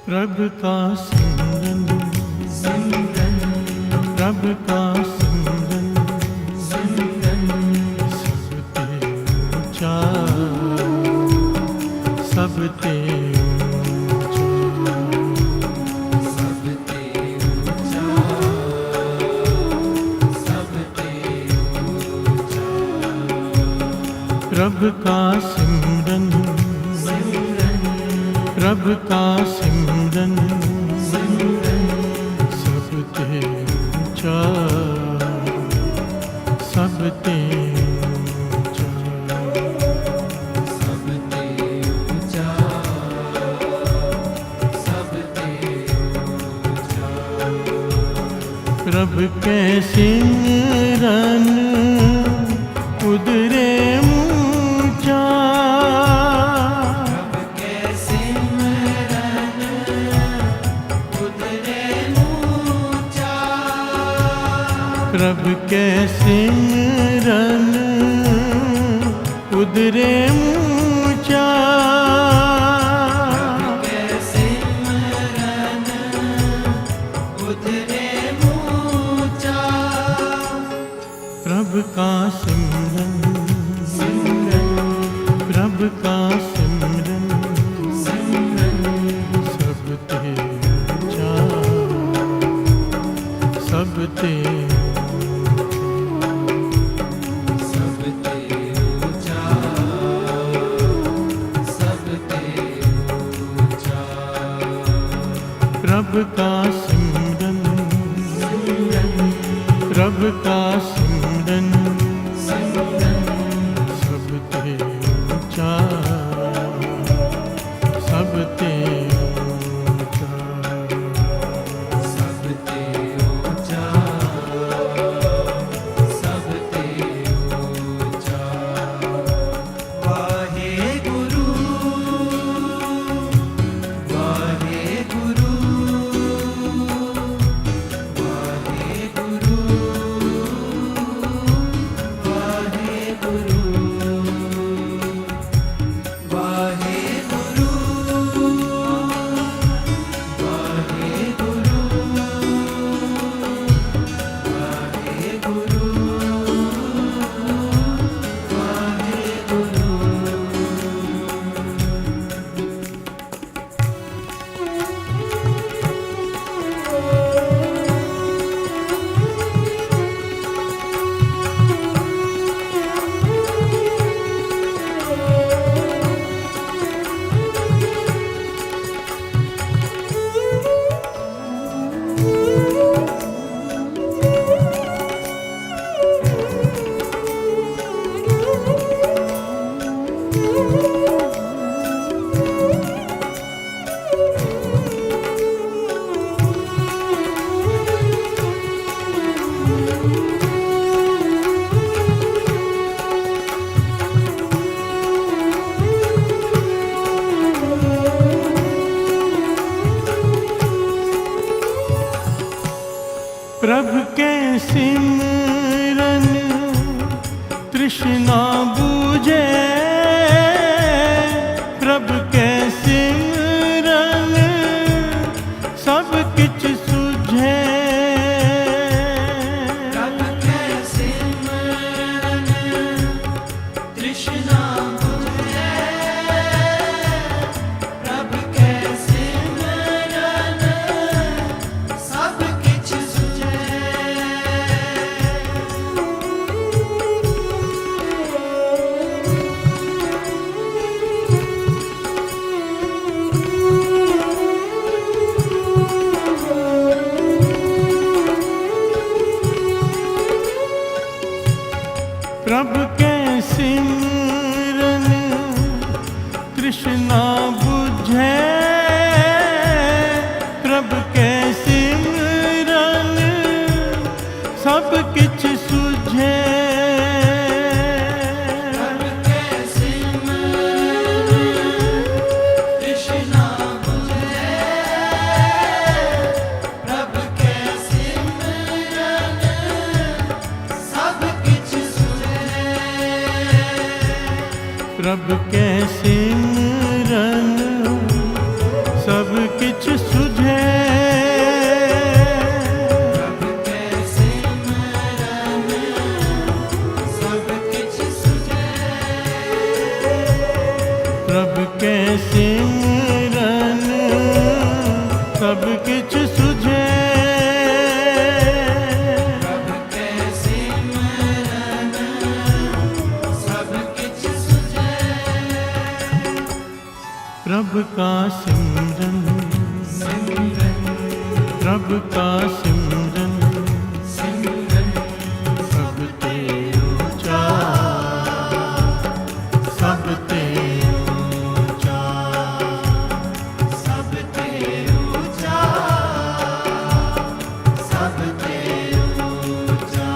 प्रभु का सिमरन सिमरन, प्रभु का सिमरन सिमरन, सबते ऊंचा सबते प्रभु का सिमरन प्रभु का सिमरन सबते ऊंचा सबते ऊंचा सबते ऊंचा सबते ऊंचा। प्रभु के सिमरन उदरे ऊंचा, प्रभु के सिमरन उदरे ऊंचा, प्रभु का सिमरन प्रभु का सिमरन सबते ऊंचा सबते प्रभु का सिमरन प्रभु का सिमरन सबते ऊंचा सबते ऊंचा सबते ऊंचा सबते ऊंचा। वाहे गुरु वाहे गुरु प्रभु के सिमरन तृष्णा बूझे प्रभु के सिमरन सब किछ सुझे। प्रभु के सिमरन तृष्णा बुझे, प्रभु के सिमरन सब किछ सुझे। प्रभु के सिमरन तृष्णा बुझे, प्रभु के सिमरन सब किछ सुझे। प्रभु के सिमरन तृष्णा बुझे, प्रभु के सिमरन सब किछ सुझे। प्रभु के सिमरन सब किछ सुझे। प्रभु के सिमरन सब किछ सुझे। प्रभु के सिमरन सब किछ सुझे। प्रभु के सिमरन सब किछ सुझे। प्रभु का सिमरन, प्रभु का सिमरन सब ते ऊंचा, सब ते ऊंचा, सब ते ऊंचा, सब ते ऊंचा।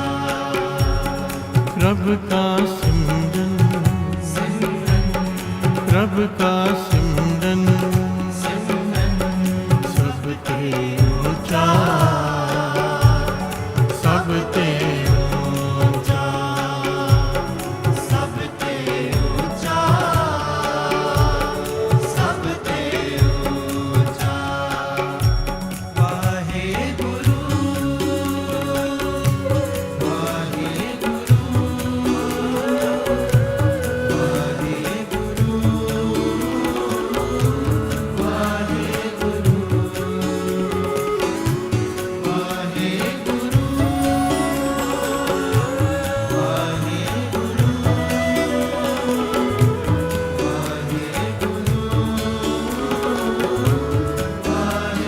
प्रभु का सिमरन, प्रभु का सिमरन सब ते ऊंचा, सब ते ऊंचा, सब ते ऊंचा, सब ते ऊंचा। वाहे गुरु, वाहे गुरु, वाहे गुरु, वाहे गुरु, वाहे गुरु, वाहे गुरु, वाहे गुरु, वाहे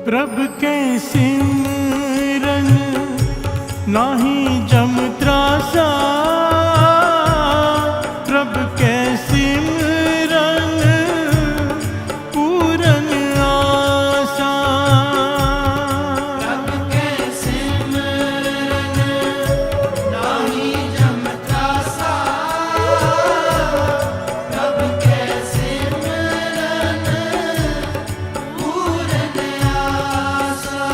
प्रभु के सिमरन नाही जम त्रासा, प्रभु के सिमरन पूरन आसा। प्रभु के सिमरन नाही जम त्रासा, प्रभु के सिमरन पूरन आसा।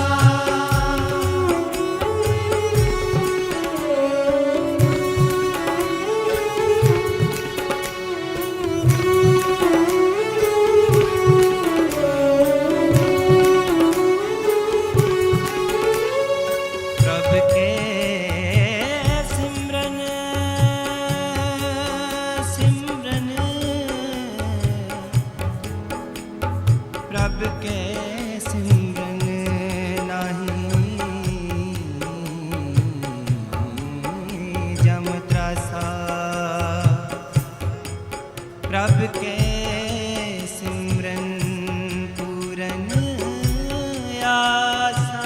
प्रभ के सिमरन पूरन आसा,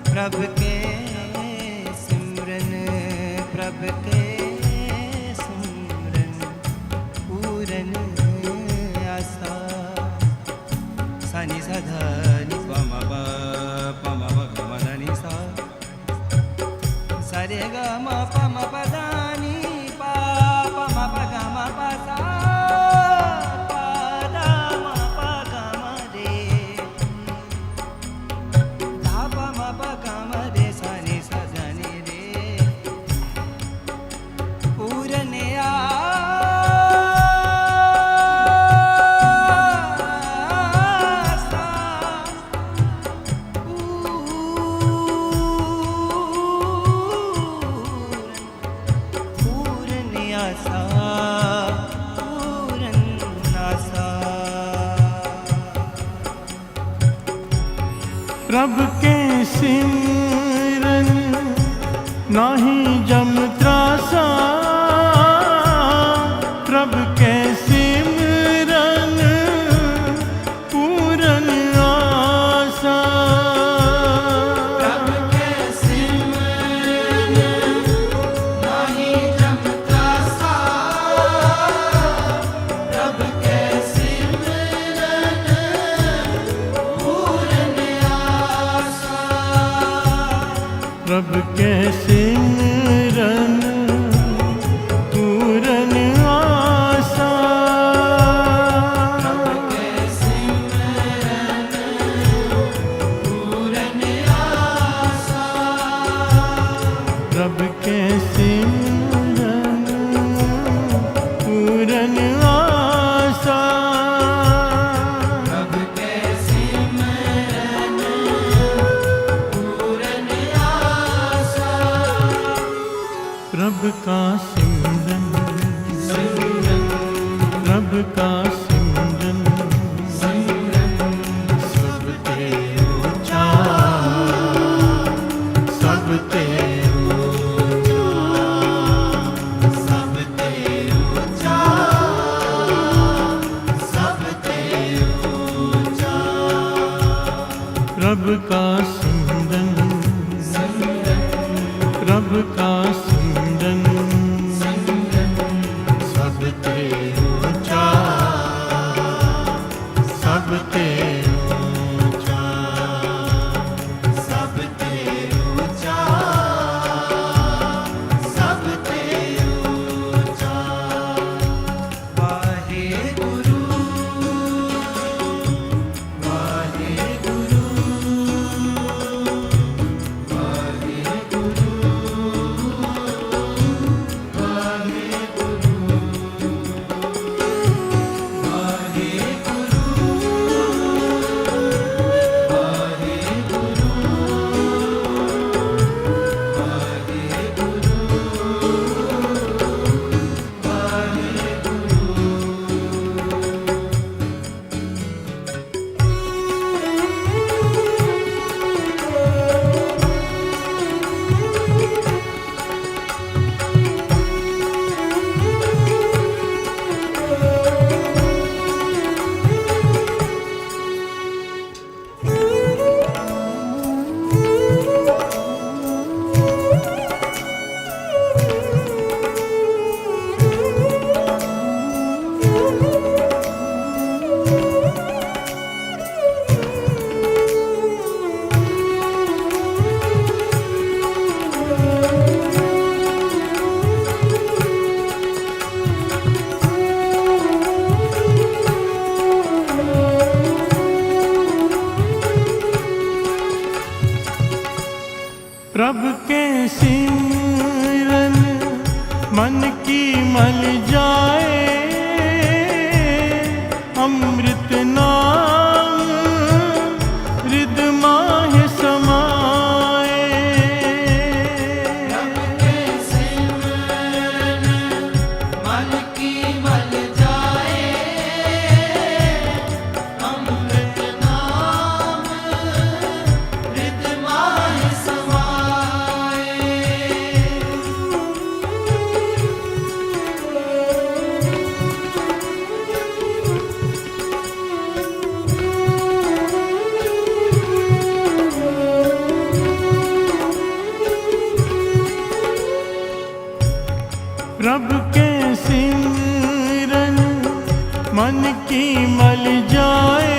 प्रभ के सिमरन, प्रभ के सिमरन पूरन आसा। सनि सधा नि पम प पम प ग म ध नि सा, सरे ग म प म प ध नि प प म प ग म प सा, प ध म प ग म रे, ध प म प ग म रे सा नि सा ध नि रे पूरन प्रभ के सिमरन नाही जम त्रासा, प्रभ के सिमरन पूरन आसा। प्रभ के सिमरन नाही जम त्रासा, प्रभ के सिमरन पूरन आसा। प्रभ के सिमरन पूरन आसा। प्रभ के सिमरन पूरन आसा। प्रभ के सिमरन पूरन आसा। प्रभ के सिमरन पूरन आसा। प्रभ का सिमरन, प्रभ का सिमरन सब ते ऊंचा, सब ते ऊंचा, सब ते ऊंचा, सब ते ऊंचा। प्रभ का सिमरन, प्रभ का सिमरन सब ते ऊंचा, सब ते ऊंचा, सब ते ऊंचा, सब ते ऊंचा। वाहे गुरु, वाहे गुरु, वाहे गुरु, वाहे गुरु, वाहे गुरु, वाहे गुरु, वाहे गुरु, वाहे प्रभ के सिमरन मन की मल जाए, अमृत नाम हृद माहि समाए। प्रभ के सिमरन मन की मल जाए, अमृत नाम हृद माहि समाए। प्रभु के सिमरन मन की मल जाए,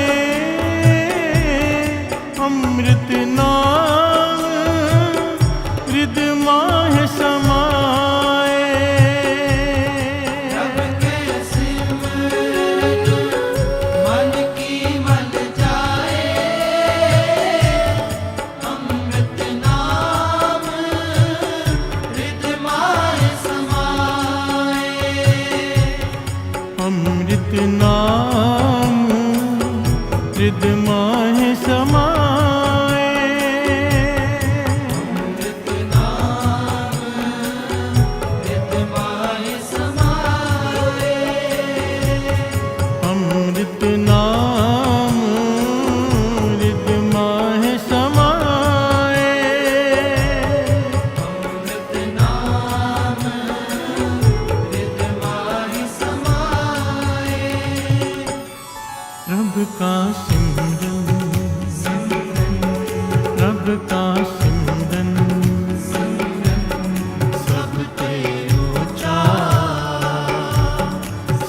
अमृत नाम हृद माह समाए। प्रभु के सिमरन मन की मल जाए, अमृत नाम हृद माह समाए। अमृत नाम हृद माह समाए। अमृत नाम हृद माह समाए। अमृत नाम हृद माह समाए। अमृत नाम हृद माह समाए। रब का सिमरन, रब का सिमरन सबते ऊंचा,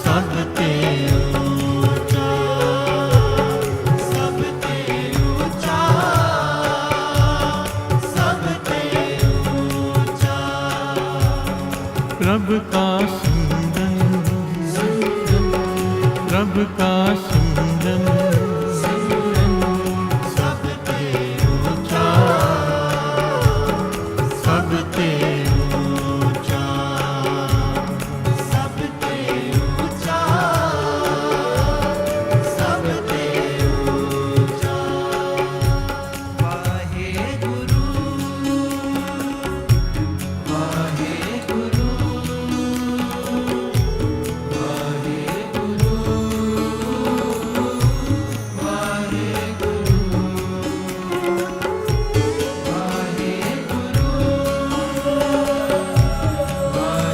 सबते ऊंचा, सबते ऊंचा, सबते ऊंचा। रब का सिमरन, रब का सिमरन सबते ऊंचा, सबते ऊंचा, सबते ऊंचा, सबते ऊंचा। वाहे गुरु, वाहे गुरु, वाहे गुरु, वाहे गुरु, वाहे गुरु, वाहे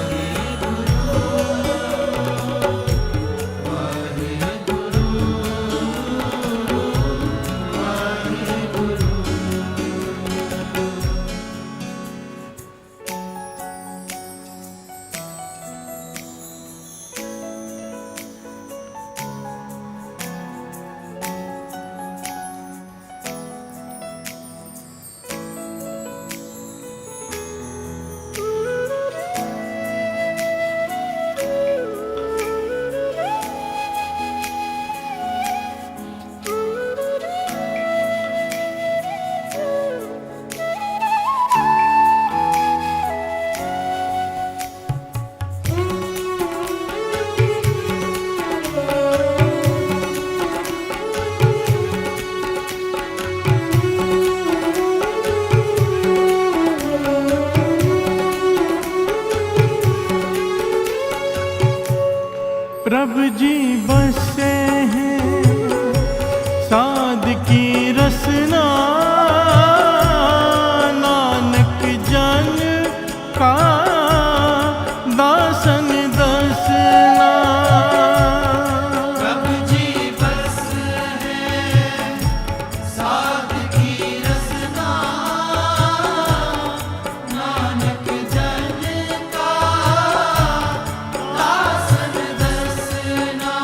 प्रभु जी बसे हैं साध की रसना, नानक जन का दासन दसना। प्रभु जी बस है साध की रसना, नानक जन का दासन दसना।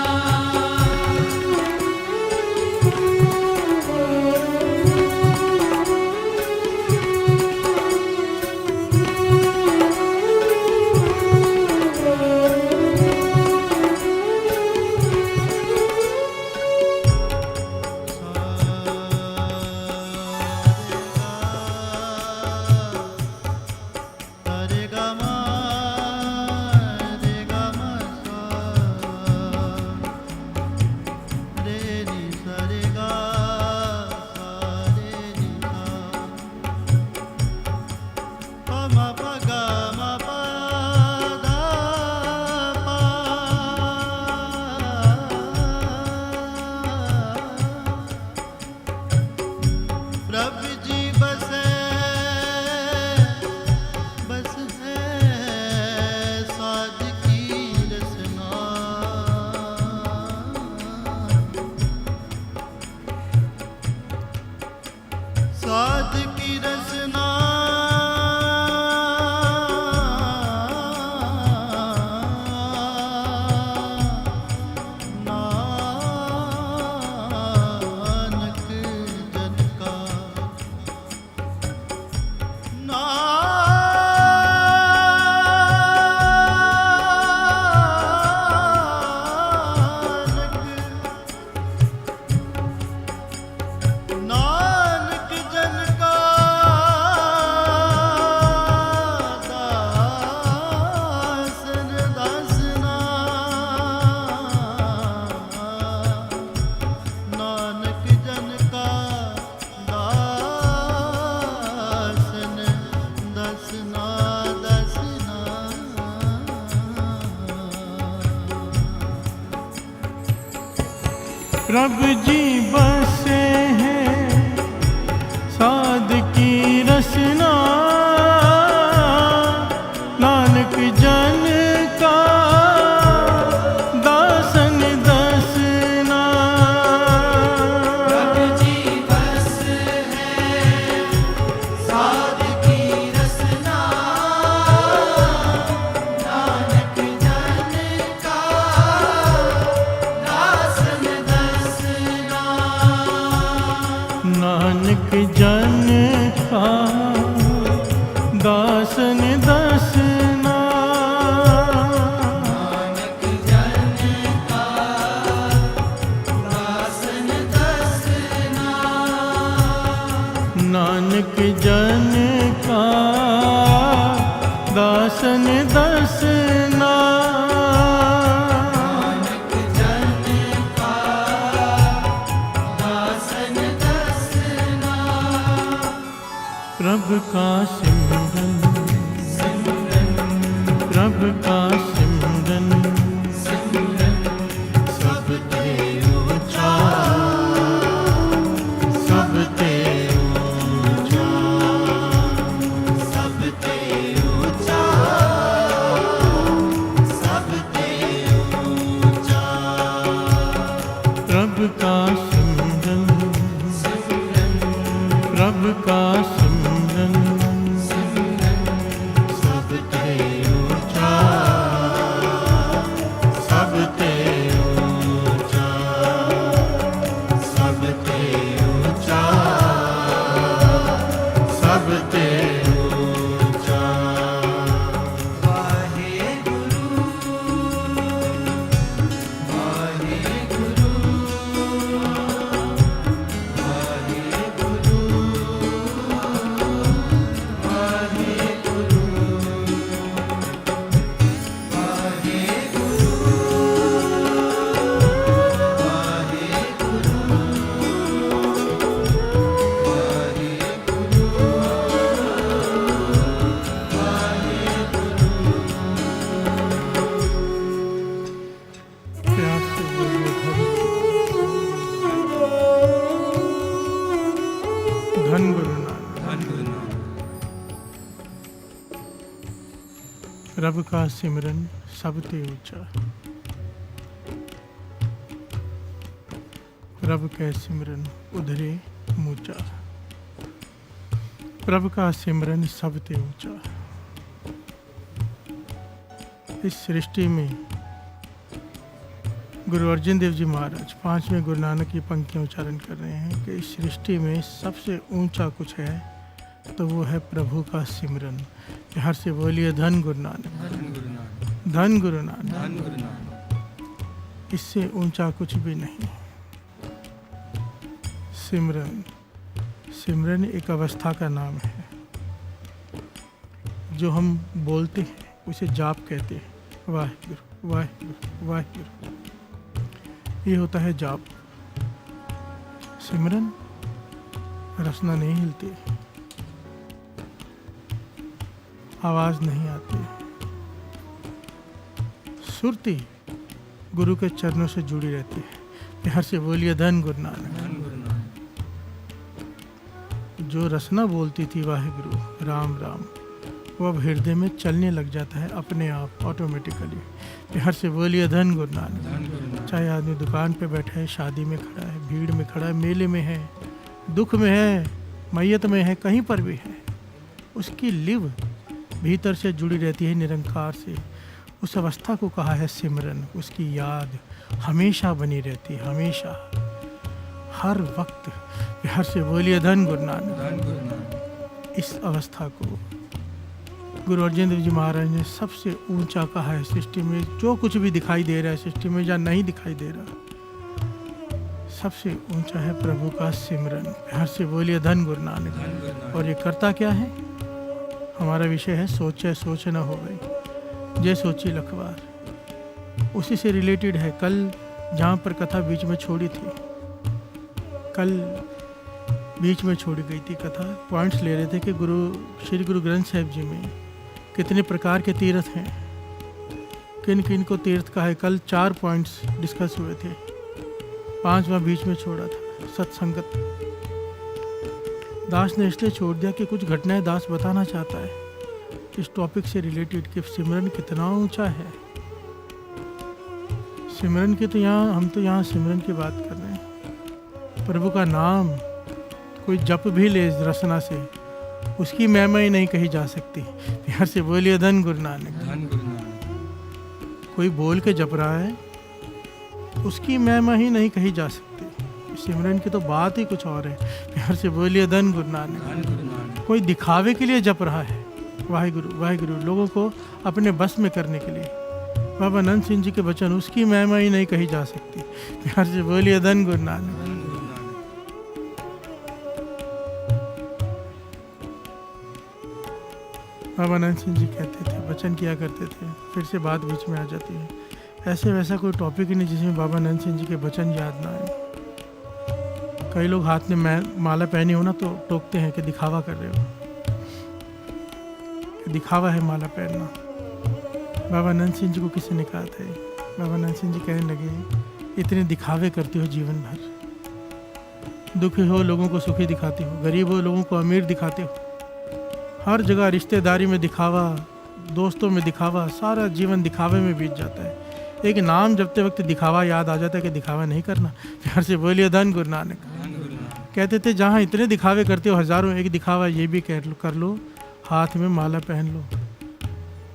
प्रभु जी बसे हैं साध की रसना, नानक जन का दासन दसना। प्रभु जी बस है साध की रसना, नानक जन का दासन दसना। नानक जन का दासन दसना। नानक जन का दासन दसना। नानक जन का दासन दसना। नानक जन का दासन दसना। प्रभु का सिमरन, प्रभु का सिमरन, सबते ऊंचा, सबते ऊंचा, सबते ऊंचा, सबते ऊंचा। प्रभु का सिमरन, प्रभु का सिमरन, सबते ऊंचा, सबते ऊंचा, सबते ऊंचा, सबते ऊंचा। वाहे गुरु, वाहे गुरु, वाहे गुरु, वाहे गुरु, वाहे गुरु, वाहे गुरु, वाहे प्यार से बोलिए धन गुरु नानक। धन गुरु नानक। रब का सिमरन सबते ऊंचा, रब के सिमरन उधरे मूचा। प्रभु का सिमरन सबते ऊंचा। इस सृष्टि में गुरु अर्जन देव जी महाराज 5वें गुरु नानक की पंक्तियां उच्चारण कर रहे हैं कि इस सृष्टि में सबसे ऊंचा कुछ है तो वो है प्रभु का सिमरन। हर से बोलिए धन गुरु नानक, धन गुरु नानक। धन गुरु नानक। धन गुरु नानक। इससे ऊंचा कुछ भी नहीं। सिमरन, सिमरन एक अवस्था का नाम है जो हम बोलते हैं, उसे जाप कहते हैं। वाहिगुरु वाहिगुरु वाहिगुरु, ये होता है जाप। सिमरन, रसना नहीं हिलती, आवाज नहीं आती, सुरती गुरु के चरणों से जुड़ी रहती है। हर से बोलिए धन गुरु नानक। धन गुरु नानक। जो रसना बोलती थी वाहिगुरु राम राम, वो अब हृदय में चलने लग जाता है अपने आप, ऑटोमेटिकली। हर से बोलिए धन गुरु नानक। धन गुरु नानक। चाहे आदमी दुकान पे बैठा है, शादी में खड़ा है, भीड़ में खड़ा है, मेले में है, दुख में है, मैयत में है, कहीं पर भी है, उसकी लिव भीतर से जुड़ी रहती है निरंकार से। उस अवस्था को कहा है सिमरन। उसकी याद हमेशा बनी रहती है, हमेशा, हर वक्त। हर से बोलिए धन गुरु नानक। धन गुरु नानक। इस अवस्था को गुरु अर्जन देव जी महाराज ने सबसे ऊंचा कहा है सृष्टि में। जो कुछ भी दिखाई दे रहा है सृष्टि में या नहीं दिखाई दे रहा, सबसे ऊंचा है प्रभु का सिमरन। हर से बोलिए धन गुरु नानक। धन गुरु नानक। और ये करता क्या है? हमारा विषय है सोचे सोच न हो गई, जय सोची लखवार। उसी से रिलेटेड है। कल जहाँ पर कथा बीच में छोड़ी थी, कल बीच में छोड़ी गई थी कथा, पॉइंट्स ले रहे थे कि श्री गुरु ग्रंथ साहिब जी में कितने प्रकार के तीर्थ हैं, किन किन को तीर्थ का है। कल 4 पॉइंट्स डिस्कस हुए थे। 5वां बीच में छोड़ा था, सत्संगत। दास ने इसलिए छोड़ दिया कि कुछ घटनाएं दास बताना चाहता है इस टॉपिक से रिलेटेड कि सिमरन कितना ऊंचा है। सिमरन की तो हम तो यहाँ सिमरन की बात कर रहे हैं। प्रभु का नाम कोई जप भी ले रसना से, उसकी महिमा ही नहीं कही जा सकती। प्यार से बोलिए धन गुरु नानक। धन गुरु नानक। कोई बोल के जप रहा है, उसकी महिमा ही नहीं कही जा सकती। सिमरन की तो बात ही कुछ और है। प्यार से बोलिए धन गुरु नानक। धन गुरु नानक। कोई दिखावे के लिए जप रहा है, वाहिगुरु वाहिगुरु, लोगों को अपने बस में करने के लिए। बाबा नंद सिंह जी के वचन, उसकी महिमा ही नहीं कही जा सकती। प्यार से बोलिए धन गुरु नानक। धन गुरु नानक। बाबा नंद सिंह जी कहते थे, वचन किया करते थे, फिर से बात बीच में आ जाती है। ऐसे वैसा कोई टॉपिक ही नहीं जिसमें बाबा नंद सिंह जी के वचन याद ना आए। कई लोग हाथ में माला पहनी हो ना तो टोकते हैं कि दिखावा कर रहे हो, दिखावा है माला पहनना। बाबा नंद सिंह जी को किसी ने कहा था, बाबा नंद सिंह जी कहने लगे, इतने दिखावे करती हो जीवन भर, दुखी हो लोगों को सुखी दिखाती हो, गरीब हो लोगों को अमीर दिखाते हो, हर जगह रिश्तेदारी में दिखावा, दोस्तों में दिखावा, सारा जीवन दिखावे में बीत जाता है। एक नाम जपते वक्त दिखावा याद आ जाता है कि दिखावा नहीं करना। प्यार से बोलिए धन गुरु नानक। कहते थे जहाँ इतने दिखावे करते हो हजारों, एक दिखावा ये भी कर लो, हाथ में माला पहन लो,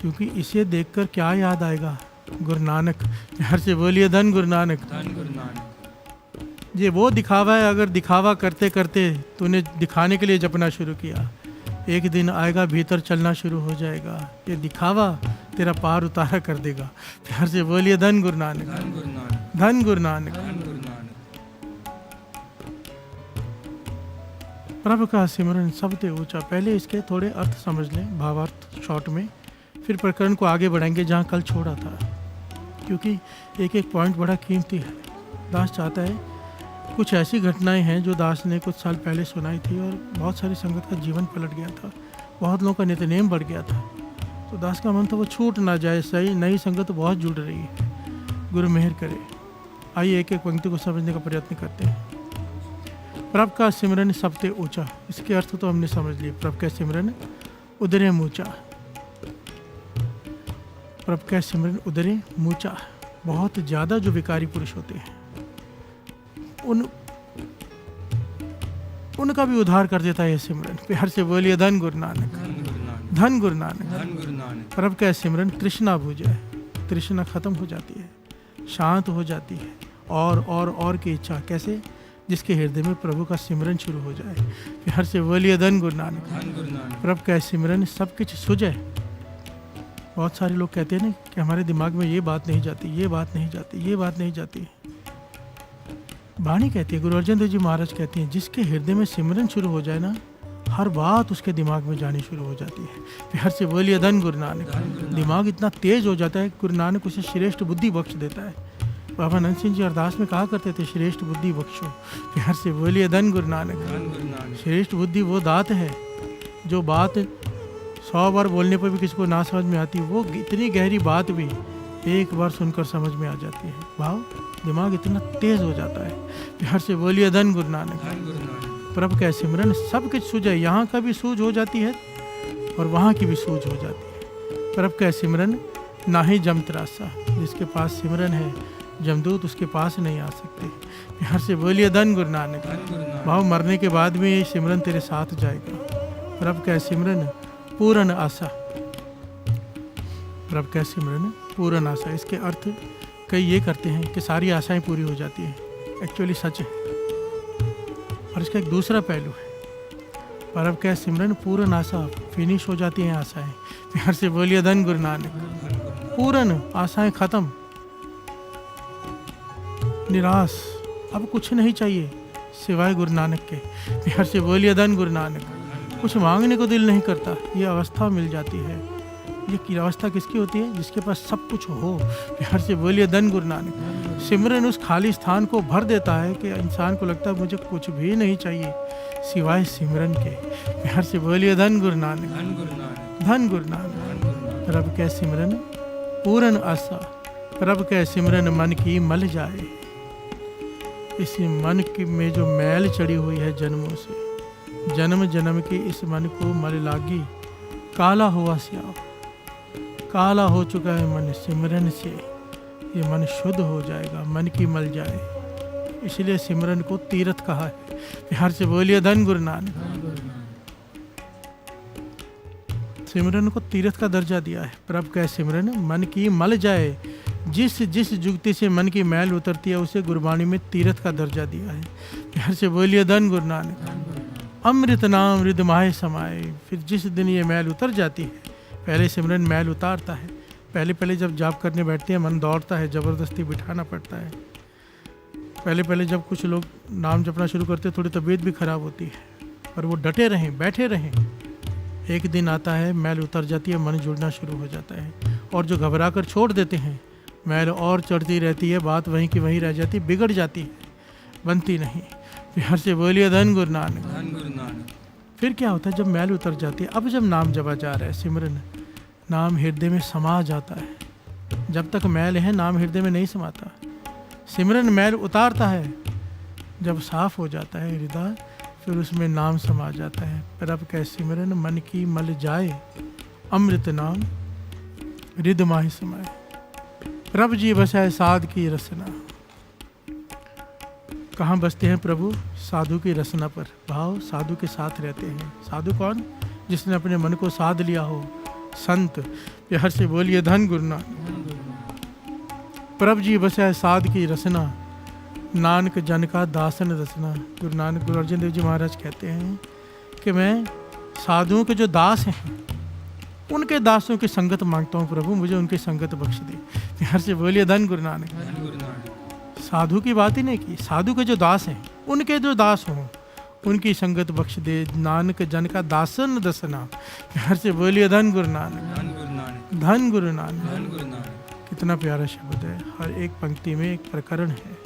क्योंकि इसे देखकर क्या याद आएगा, गुरु नानक। प्यार से बोलिए धन गुरु नानक। धन गुरु नानक। ये वो दिखावा है, अगर दिखावा करते करते तूने दिखाने के लिए जपना शुरू किया, एक दिन आएगा भीतर चलना शुरू हो जाएगा, ये दिखावा तेरा पार उतारा कर देगा। प्यार से बोलिए धन गुरु नानक। धन गुरु नानक। धन गुरु नानक। धन गुरु नानक। प्रभु का सिमरन सबसे ऊंचा। पहले इसके थोड़े अर्थ समझ लें, भावार्थ शॉर्ट में, फिर प्रकरण को आगे बढ़ाएंगे जहाँ कल छोड़ा था, क्योंकि एक एक पॉइंट बड़ा कीमती है। दास चाहता है, कुछ ऐसी घटनाएं हैं जो दास ने कुछ साल पहले सुनाई थी और बहुत सारी संगत का जीवन पलट गया था, बहुत लोगों का नित्यनेम बढ़ गया था। तो दास का मन था वो छूट ना जाए। सही नई संगत तो बहुत जुड़ रही है, गुरु मेहर करे। आइए एक एक पंक्ति को समझने का प्रयत्न करते हैं। प्रभु का सिमरन सबसे ऊंचा, इसके अर्थ तो हमने समझ लिए। प्रभु का सिमरन उदरे मूचा, प्रभु का सिमरन उदरे मूचा। बहुत ज़्यादा जो विकारी पुरुष होते हैं उनका भी उद्धार कर देता है ये सिमरन। प्यार से बोलिए धन गुरु नानक। धन गुरु नानक। धन गुरु नानक। प्रभु का सिमरन तृष्णा बुझ जाए, तृष्णा खत्म हो जाती है, शांत हो जाती है, और की इच्छा। कैसे? जिसके हृदय में प्रभु का सिमरन शुरू हो जाए। प्यार से बोलिए धन गुरु नानक। धन गुरु नानक। प्रभु का सिमरन सब कुछ सुझे। बहुत सारे लोग कहते हैं ना कि हमारे दिमाग में ये बात नहीं जाती, ये बात नहीं जाती, ये बात नहीं जाती। वाणी कहती है, गुरु अर्जन देव जी महाराज कहते हैं, जिसके हृदय में सिमरन शुरू हो जाए ना, हर बात उसके दिमाग में जानी शुरू हो जाती है। प्यार से बोलिए धन गुरु नानक। दिमाग इतना तेज हो जाता है, गुरु नानक उसे श्रेष्ठ बुद्धि बख्श देता है। बाबा नंद सिंह जी अरदास में कहा करते थे, श्रेष्ठ बुद्धि बख्शो। प्यार से बोलिए धन गुरु नानक। श्रेष्ठ बुद्धि वो दात है जो बात 100 बार बोलने पर भी किसी को ना समझ में आती, वो इतनी गहरी बात भी एक बार सुनकर समझ में आ जाती है। भाव दिमाग इतना तेज हो जाता है। प्यार से बोलिए धन गुरु नानक। प्रभु का सिमरन सब कुछ सूझे, यहाँ का भी सूझ हो जाती है और वहाँ की भी सूझ हो जाती है। प्रभु का सिमरन ना ही जम तरासा, जिसके पास सिमरन है जमदूत उसके पास नहीं आ सकते। प्यार से बोलिए धन गुरु नानक। भाव मरने के बाद में ये सिमरन तेरे साथ जाएगा। प्रभु का सिमरन पूर्ण आशा। प्रभु का सिमरन पूर्ण आशा, इसके अर्थ कई ये करते हैं कि सारी आशाएं पूरी हो जाती हैं, एक्चुअली सच है। और इसका एक दूसरा पहलू है, प्रभु का सिमरन पूर्ण आशा, फिनिश हो जाती हैं आशाएं। प्यार से बोलिए धन गुरु नानक। पूर्ण आशाएं खत्म, निराश, अब कुछ नहीं चाहिए सिवाय गुरु नानक के। प्यार से बोलिए धन गुरु नानक। कुछ मांगने को दिल नहीं करता, ये अवस्था मिल जाती है। ये अवस्था किसकी होती है? जिसके पास सब कुछ हो। प्यार से बोलिए धन गुरु नानक। सिमरन उस खाली स्थान को भर देता है कि इंसान को लगता है मुझे कुछ भी नहीं चाहिए सिवाय सिमरन के। प्यार से बोलिए धन गुरु नानक। धन गुरु नानक। प्रभु के सिमरन पूर्ण आशा, प्रभु के सिमरन मन की मल जाए। इस मन की में जो मैल चढ़ी हुई है जन्मों से, जन्म जन्म की इस मन को मल लागी, काला हुआ स्याह, काला हो चुका है मन सिमरन से, ये मन शुद्ध हो जाएगा, मन की मल जाए। इसलिए सिमरन को तीर्थ कहा है। प्यार से बोलिए धन गुरु नानक। सिमरन को तीर्थ का दर्जा दिया है। प्रभु का सिमरन मन की मल जाए, जिस जिस जुगती से मन की मैल उतरती है उसे गुरबाणी में तीर्थ का दर्जा दिया है। प्यार से बोलिए धन गुरु नानक। अमृत नाम हृदय माहे समाए। फिर जिस दिन ये मैल उतर जाती है, पहले सिमरन मैल उतारता है। पहले पहले जब जाप करने बैठते हैं मन दौड़ता है, ज़बरदस्ती बिठाना पड़ता है। पहले पहले जब कुछ लोग नाम जपना शुरू करते हैं थोड़ी तबीयत भी खराब होती है, पर वो डटे रहें, बैठे रहें। एक दिन आता है मैल उतर जाती है, मन जुड़ना शुरू हो जाता है। और जो घबरा कर छोड़ देते हैं, मैल और चढ़ती रहती है, बात वहीं की वहीं रह जाती, बिगड़ जाती है, बनती नहीं। प्यार से बोलिए धन गुरु नानक। धन गुरु नानक। फिर क्या होता है जब मैल उतर जाती है? अब जब नाम जपा जा रहा है, सिमरन नाम हृदय में समा जाता है। जब तक मैल है नाम हृदय में नहीं समाता। सिमरन मैल उतारता है, जब साफ हो जाता है हृदय, फिर उसमें नाम समा जाता है। प्रभु का सिमरन मन की मल जाए, अमृत नाम हृदय माहि समाए। प्रभु जी बसाए साध की रसना। कहाँ बसते हैं प्रभु? साधु की रसना पर। भाव साधु के साथ रहते हैं। साधु कौन? जिसने अपने मन को साध लिया हो, संत। प्यार से बोलिए धन गुरु नानक। प्रभु जी बसाए साध की रसना, नानक जन का दासन दसना। गुरु नानक गुरु अर्जन देव जी महाराज कहते हैं कि मैं साधुओं के जो दास हैं, उनके दासों की संगत मांगता हूँ प्रभु, मुझे उनकी संगत बख्श दे। प्यार से बोलिए धन गुरु नानक। साधु की बात ही नहीं की, साधु के जो दास हैं, उनके जो दास हों, उनकी संगत बख्श दे। नानक जन का दासन दसना। प्यार से बोलिए धन गुरु नानक। धन गुरु नानक। कितना प्यारा शब्द है। हर एक पंक्ति में एक प्रकरण है।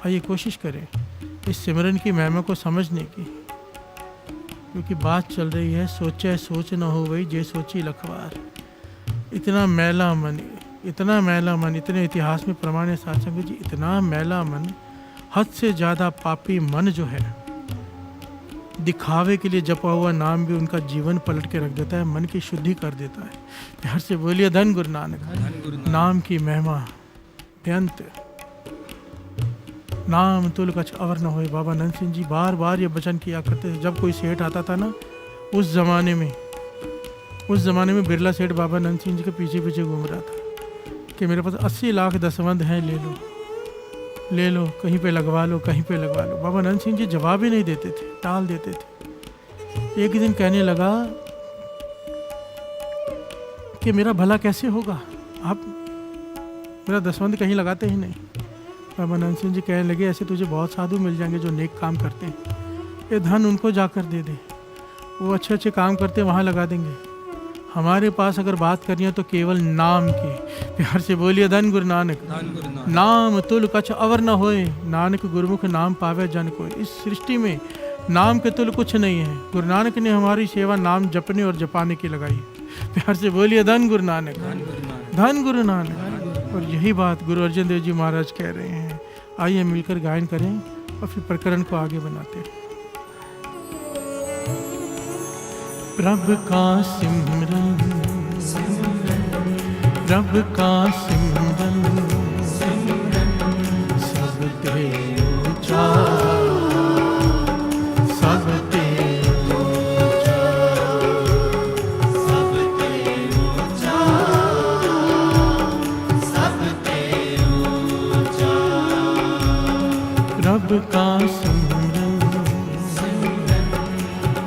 आइए कोशिश करें इस सिमरन की महिमा को समझने की, क्योंकि बात चल रही है सोचे सोच न हो वही जे सोची लखवार। इतना मैला मन, इतना मैला मन, इतने इतिहास में प्रमाण है साथ संगत जी, इतना मैला मन, हद से ज़्यादा पापी मन जो है, दिखावे के लिए जपा हुआ नाम भी उनका जीवन पलट के रख देता है, मन की शुद्धि कर देता है। प्यार से बोलिए धन गुरु नानक। नाम की महिमा बेअंत। नाम तुल कछ अवर न होए। बाबा नंद सिंह जी बार बार ये वचन किया करते थे। जब कोई सेठ आता था ना, उस ज़माने में बिरला सेठ बाबा नंद सिंह जी के पीछे पीछे घूम रहा था कि मेरे पास 80 लाख दसवंध हैं, ले लो, कहीं पे लगवा लो, कहीं पे लगवा लो। बाबा नंद सिंह जी जवाब ही नहीं देते थे, टाल देते थे। एक दिन कहने लगा कि मेरा भला कैसे होगा, आप मेरा दसवंध कहीं लगाते ही नहीं। बाबा नंद सिंह जी कहने लगे, ऐसे तुझे बहुत साधु मिल जाएंगे जो नेक काम करते हैं, ये धन उनको जाकर दे दे, वो अच्छे अच्छे काम करते हैं, वहाँ लगा देंगे। हमारे पास अगर बात करनी है तो केवल नाम की। प्यार से बोलिए धन गुरु नानक। नाम तुल कछ अवर न होए, नानक गुरुमुख नाम पावे जन कोई। इस सृष्टि में नाम के तुल कुछ नहीं है। गुरु नानक ने हमारी सेवा नाम जपने और जपाने की लगाई है। प्यार से बोलिए धन गुरु नानक। धन गुरु नानक। और यही बात गुरु अर्जन देव जी महाराज कह रहे हैं। आइए मिलकर गायन करें और फिर प्रकरण को आगे बनाते हैं। प्रभु का सिमरन, प्रभु का सिमरन, सब ते ऊंचा, सब ते ऊंचा, सब ते ऊंचा, सब ते ऊंचा। प्रभु का सिमरन,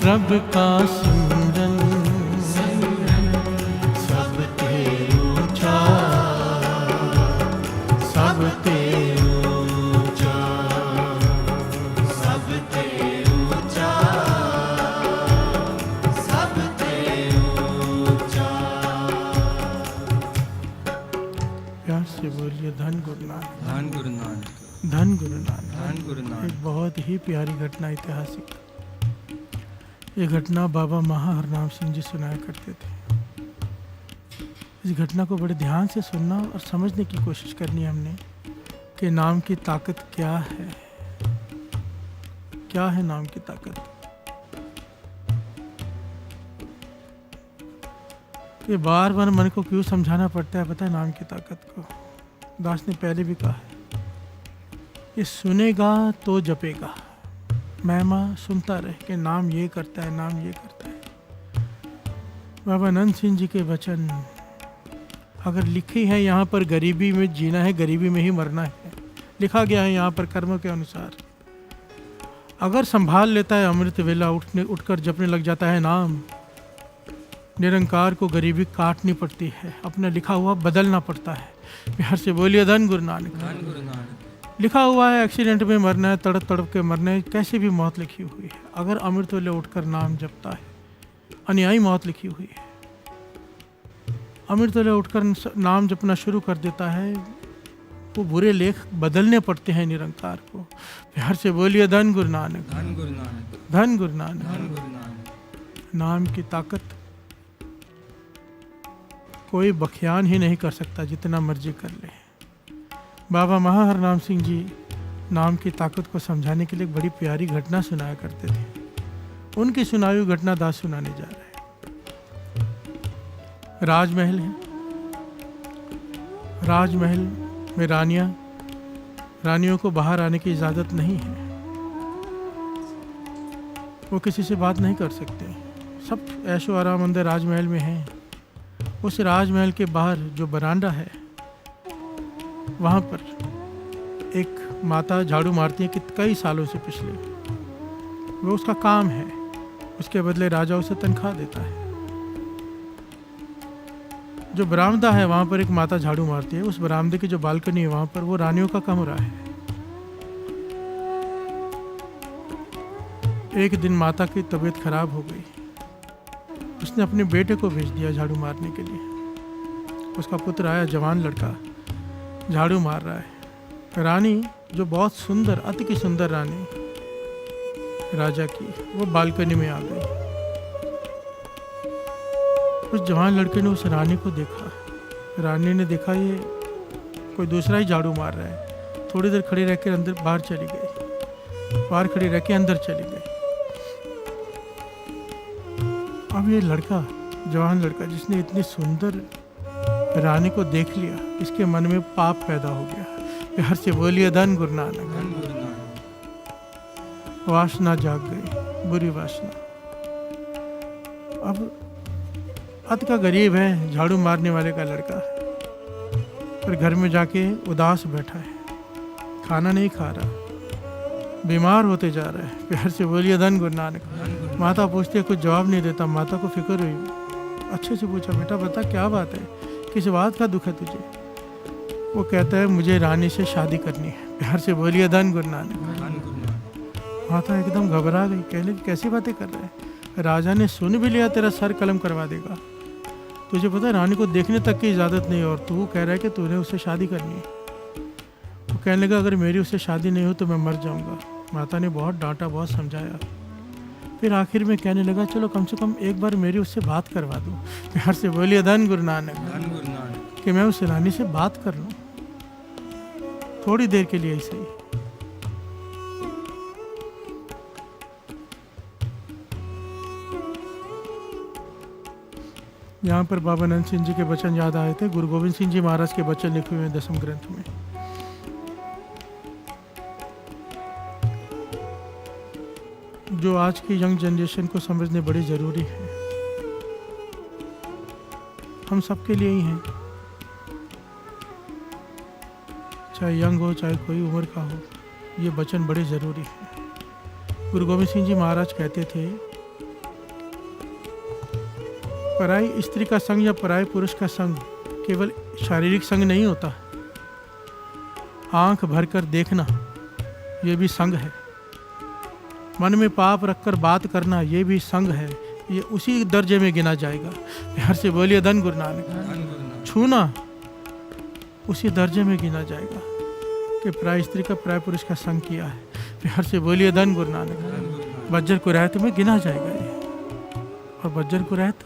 प्रभु का सिमरन, सब ते ऊंचा, सब ते ऊंचा, सब ते ऊंचा, सब ते ऊंचा। प्यार से बोलिए धन गुरु नानक। धन गुरु नानक। धन गुरु नानक। धन गुरु नानक। एक बहुत ही प्यारी घटना, ऐतिहासिक। ये घटना बाबा महाहरनाम सिंह जी सुनाया करते थे। इस घटना को बड़े ध्यान से सुनना और समझने की कोशिश करनी है हमने कि नाम की ताकत क्या है। क्या है नाम की ताकत। ये बार बार मन को क्यों समझाना पड़ता है पता है नाम की ताकत को। दास ने पहले भी कहा है, ये सुनेगा तो जपेगा। महिमा सुनता रहे कि नाम ये करता है, नाम ये करता है। बाबा नंद सिंह जी के वचन अगर लिखे हैं यहाँ पर गरीबी में जीना है, गरीबी में ही मरना है, लिखा गया है यहाँ पर कर्मों के अनुसार। अगर संभाल लेता है अमृत वेला, उठकर जपने लग जाता है नाम, निरंकार को गरीबी काटनी पड़ती है, अपना लिखा हुआ बदलना पड़ता है। बिहार से बोलिए धन गुरु नानक। लिखा हुआ है एक्सीडेंट में मरना है, तड़प तड़प के मरना है, कैसे भी मौत लिखी हुई है। अगर अमृत वेले उठकर नाम जपता है, अन्यायी मौत लिखी हुई है। अमृत वेले उठकर नाम जपना शुरू कर देता है, वो बुरे लेख बदलने पड़ते हैं निरंकार को। बिहार से बोलिए धन गुरु नानक, धन गुरु नानक, धन गुरु नानक। धन गुरु नानक। नाम की ताकत कोई बख्यान ही नहीं कर सकता, जितना मर्जी कर ले। बाबा महाहरनाम सिंह जी नाम की ताकत को समझाने के लिए एक बड़ी प्यारी घटना सुनाया करते थे। उनकी सुनाई हुई घटना दास सुनाने जा रहे हैं। राजमहल है, राजमहल में रानियों को बाहर आने की इजाज़त नहीं है। वो किसी से बात नहीं कर सकते, सब ऐशो आराम अंदर राजमहल में है। उस राजमहल के बाहर जो बरामदा है, वहाँ पर एक माता झाड़ू मारती है कि कई सालों से पिछले, वो उसका काम है। उसके बदले राजा उसे तनख्वाह देता है। जो बरामदा है वहाँ पर एक माता झाड़ू मारती है। उस बरामदे की जो बालकनी है वहाँ पर वो रानियों का कमरा है। एक दिन माता की तबीयत खराब हो गई। उसने अपने बेटे को भेज दिया झाड़ू मारने के लिए। उसका पुत्र आया, जवान लड़का, झाड़ू मार रहा है। रानी जो बहुत सुंदर, अति की सुंदर रानी राजा की, वो बालकनी में आ गई। उस जवान लड़के ने उस रानी को देखा। रानी ने देखा ये कोई दूसरा ही झाड़ू मार रहा है। थोड़ी देर खड़ी रह के अंदर बाहर चली गई, बाहर खड़ी रह के अंदर चली गई। अब ये लड़का, जवान लड़का जिसने इतनी सुंदर रानी को देख लिया, इसके मन में पाप पैदा हो गया। बिहार से बोलिए धन गुरु नानक। धन गुरु नानक। वासना जाग गई, बुरी वासना। अब अत का गरीब है, झाड़ू मारने वाले का लड़का, पर घर में जाके उदास बैठा है, खाना नहीं खा रहा, बीमार होते जा रहा है। प्यार से बोलिए धन गुरु नानक। माता पूछती है, कुछ जवाब नहीं देता। माता को फिक्र हुई, अच्छे से पूछा, बेटा बता क्या बात है, किस बात का दुख है तुझे? वो कहता है, मुझे रानी से शादी करनी है। प्यार से बोलिए धन गुरु नानक। माता एकदम घबरा गई, कहने कैसी बातें कर रहा है? राजा ने सुन भी लिया तेरा सर कलम करवा देगा। तुझे पता है रानी को देखने तक की इजाज़त नहीं, और तू कह रहा है कि तूने उससे शादी करनी है। वो कहने लगा, अगर मेरी उससे शादी नहीं हो तो मैं मर जाऊंगा। माता ने बहुत डांटा, बहुत समझाया, फिर आखिर में कहने लगा, चलो कम से कम एक बार मेरी उससे बात करवा दो। प्यार से बोलिए धन गुरु नानक, कि मैं उस रानी से बात कर लूं थोड़ी देर के लिए ही सही। यहाँ पर बाबा नंद सिंह जी के वचन याद आए थे। गुरु गोविंद सिंह जी महाराज के वचन लिखे हुए हैं 10वें ग्रंथ में। जो आज की यंग जनरेशन को समझने बड़ी ज़रूरी है। हम सबके लिए ही हैं, चाहे यंग हो चाहे कोई उम्र का हो, ये वचन बड़े ज़रूरी है। गुरु गोविंद सिंह जी महाराज कहते थे, पराई स्त्री का संग या पराई पुरुष का संग केवल शारीरिक संग नहीं होता, आंख भरकर देखना ये भी संग है। मन में पाप रखकर बात करना ये भी संग है, ये उसी दर्जे में गिना जाएगा। प्यार से बोलिए धन गुरु नानक। छूना उसी दर्जे में गिना जाएगा कि पराई स्त्री का पराई पुरुष का संग किया है। प्यार से बोलिए धन गुरु नानक। बज्जर कुरैत में गिना जाएगा ये, और बज्जर कुरैत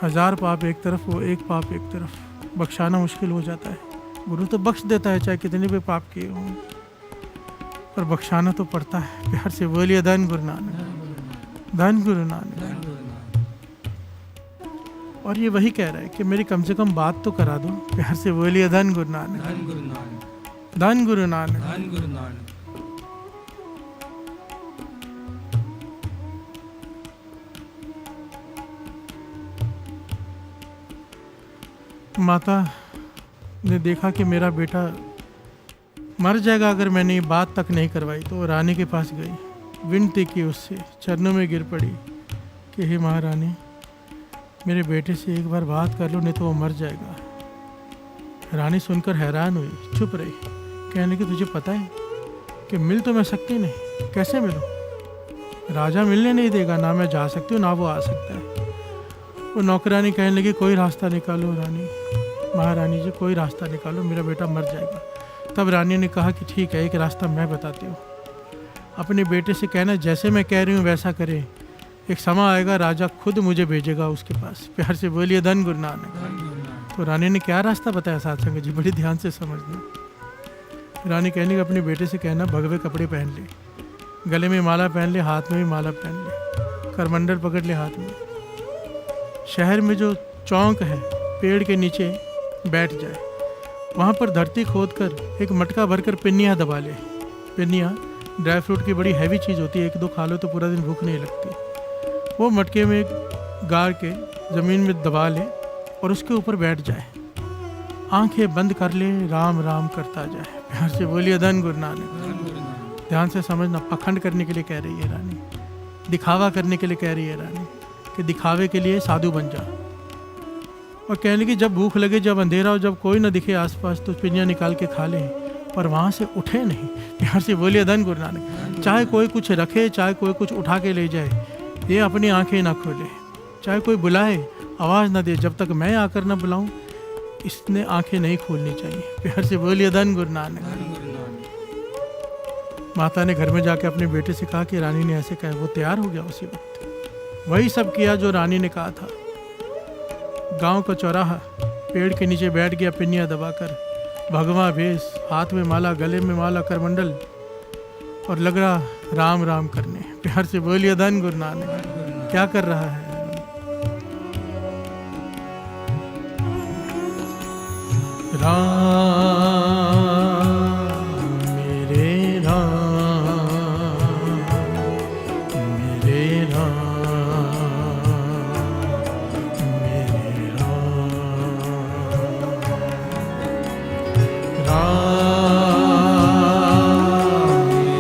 1000 पाप एक तरफ, वो एक पाप एक तरफ, बख्शाना मुश्किल हो जाता है। गुरु तो बख्श देता है चाहे कितने भी पाप किए हों। पर बख्शाना तो पड़ता है। प्यार से बोलिए धन गुरु नानक, धन गुरु नानक। और ये वही कह रहा है कि मेरी कम से कम बात तो करा दो। प्यार से बोलिए धन गुरु नानक, धन गुरु नानक, धन गुरु नानक। धन गुरु नानक। माता ने देखा कि मेरा बेटा मर जाएगा अगर मैंने ये बात तक नहीं करवाई, तो वो रानी के पास गई, विनती की उससे, चरणों में गिर पड़ी कि हे महारानी, मेरे बेटे से एक बार बात कर लो, नहीं तो वो मर जाएगा। रानी सुनकर हैरान हुई, चुप रही। कहने लगी तुझे पता है कि मिल तो मैं सकती नहीं, कैसे मिलूं? राजा मिलने नहीं देगा, ना मैं जा सकती हूँ ना वो आ सकता है। वो नौकरानी कहने लगी कोई रास्ता निकालो रानी, महारानी जी कोई रास्ता निकालो, मेरा बेटा मर जाएगा। तब रानी ने कहा कि ठीक है, एक रास्ता मैं बताती हूँ। अपने बेटे से कहना जैसे मैं कह रही हूँ वैसा करे, एक समय आएगा राजा खुद मुझे भेजेगा उसके पास। प्यार से बोलिए धन गुरु नानक। तो रानी ने क्या रास्ता बताया साथ संगत जी, बड़ी ध्यान से समझना। रानी कहने अपने बेटे से कहना भगवे कपड़े पहन ले, गले में माला पहन ले, हाथ में भी माला पहन ले, करमंडल पकड़ ले हाथ में। शहर में जो चौक है पेड़ के नीचे बैठ जाए, वहाँ पर धरती खोद कर एक मटका भरकर पिन्नियाँ दबा ले। पिन्नियाँ ड्राई फ्रूट की बड़ी हैवी चीज़ होती है, एक दो खा लो तो पूरा दिन भूख नहीं लगती। वो मटके में गाड़ के ज़मीन में दबा ले और उसके ऊपर बैठ जाए, आंखें बंद कर ले, राम राम करता जाए। प्यार से बोलिए धन गुरु नानक। ध्यान से समझना, पखंड करने के लिए कह रही है रानी, दिखावा करने के लिए कह रही है रानी कि दिखावे के लिए साधु बन जा। और कहने लगी जब भूख लगे, जब अंधेरा हो, जब कोई ना दिखे आसपास, तो पिंजरा निकाल के खा ले, पर वहाँ से उठे नहीं। प्यार से बोलिए धन गुरु नानक। चाहे कोई कुछ रखे, चाहे कोई कुछ उठा के ले जाए, ये अपनी आंखें ना खोले। चाहे कोई बुलाए, आवाज़ ना दे, जब तक मैं आकर ना बुलाऊं, इसने आंखें नहीं खोलनी चाहिए। प्यार से बोलिए धन गुरु नानक। माता ने घर में जाके अपने बेटे से कहा कि रानी ने ऐसे कहा। वो तैयार हो गया उसी वक्त, वही सब किया जो रानी ने कहा था। गांव का चौराहा, पेड़ के नीचे बैठ गया पिन्नियाँ दबाकर, भगवा भेष, हाथ में माला, गले में माला, करमंडल, और लग रहा राम राम करने। प्यार से बोलिए धन गुरु नानक। क्या कर रहा है? राम मेरे राम, मेरे राम, मेरे राम, राम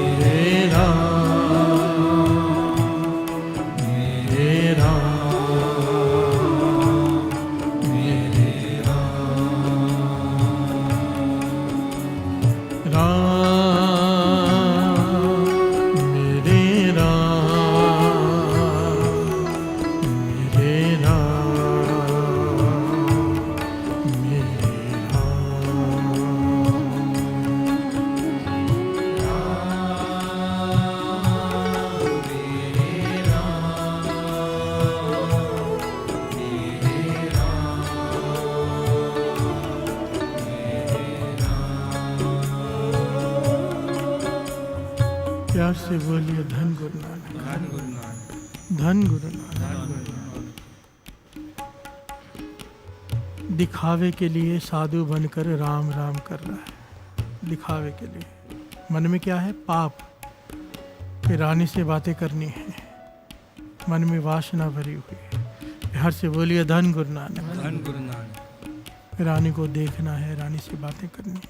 मेरे राम, मेरे राम, मेरे राम, मेरे प्यार से बोलिए धन गुरु नानक, धन गुरु नानक, धन गुरु नानक। दिखावे के लिए साधु बनकर राम राम कर रहा है, दिखावे के लिए। मन में क्या है? पाप, कि रानी से बातें करनी है, मन में वासना भरी हुई है। प्यार से बोलिए धन गुरु नानक, धन गुरु नानक। रानी को देखना है, रानी से बातें करनी है।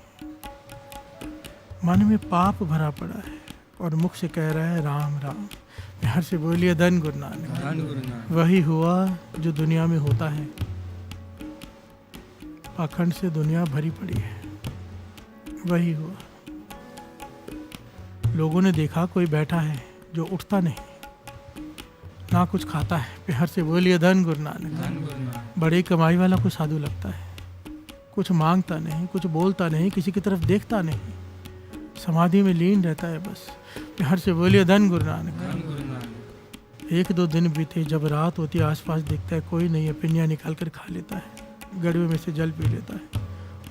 मन में पाप भरा पड़ा है और मुख से कह रहा है राम राम। प्यार से बोलिए धन गुरु नानक, धन गुरु नानक। वही हुआ जो दुनिया में होता है। पाखंड से दुनिया भरी पड़ी है, वही हुआ। लोगों ने देखा कोई बैठा है जो उठता नहीं, ना कुछ खाता है। प्यार से बोलिए धन गुरु नानक, धन गुरु नानक। बड़ी कमाई वाला को साधु लगता है, कुछ मांगता नहीं, कुछ बोलता नहीं, किसी की तरफ देखता नहीं, समाधि में लीन रहता है बस। प्यार से बोलिए धन गुरु नानक, धन गुरु नानक। एक दो दिन बीते, जब रात होती है आसपास देखता है कोई नहीं है, पिन्नियाँ निकाल कर खा लेता है, गड़वे में से जल पी लेता है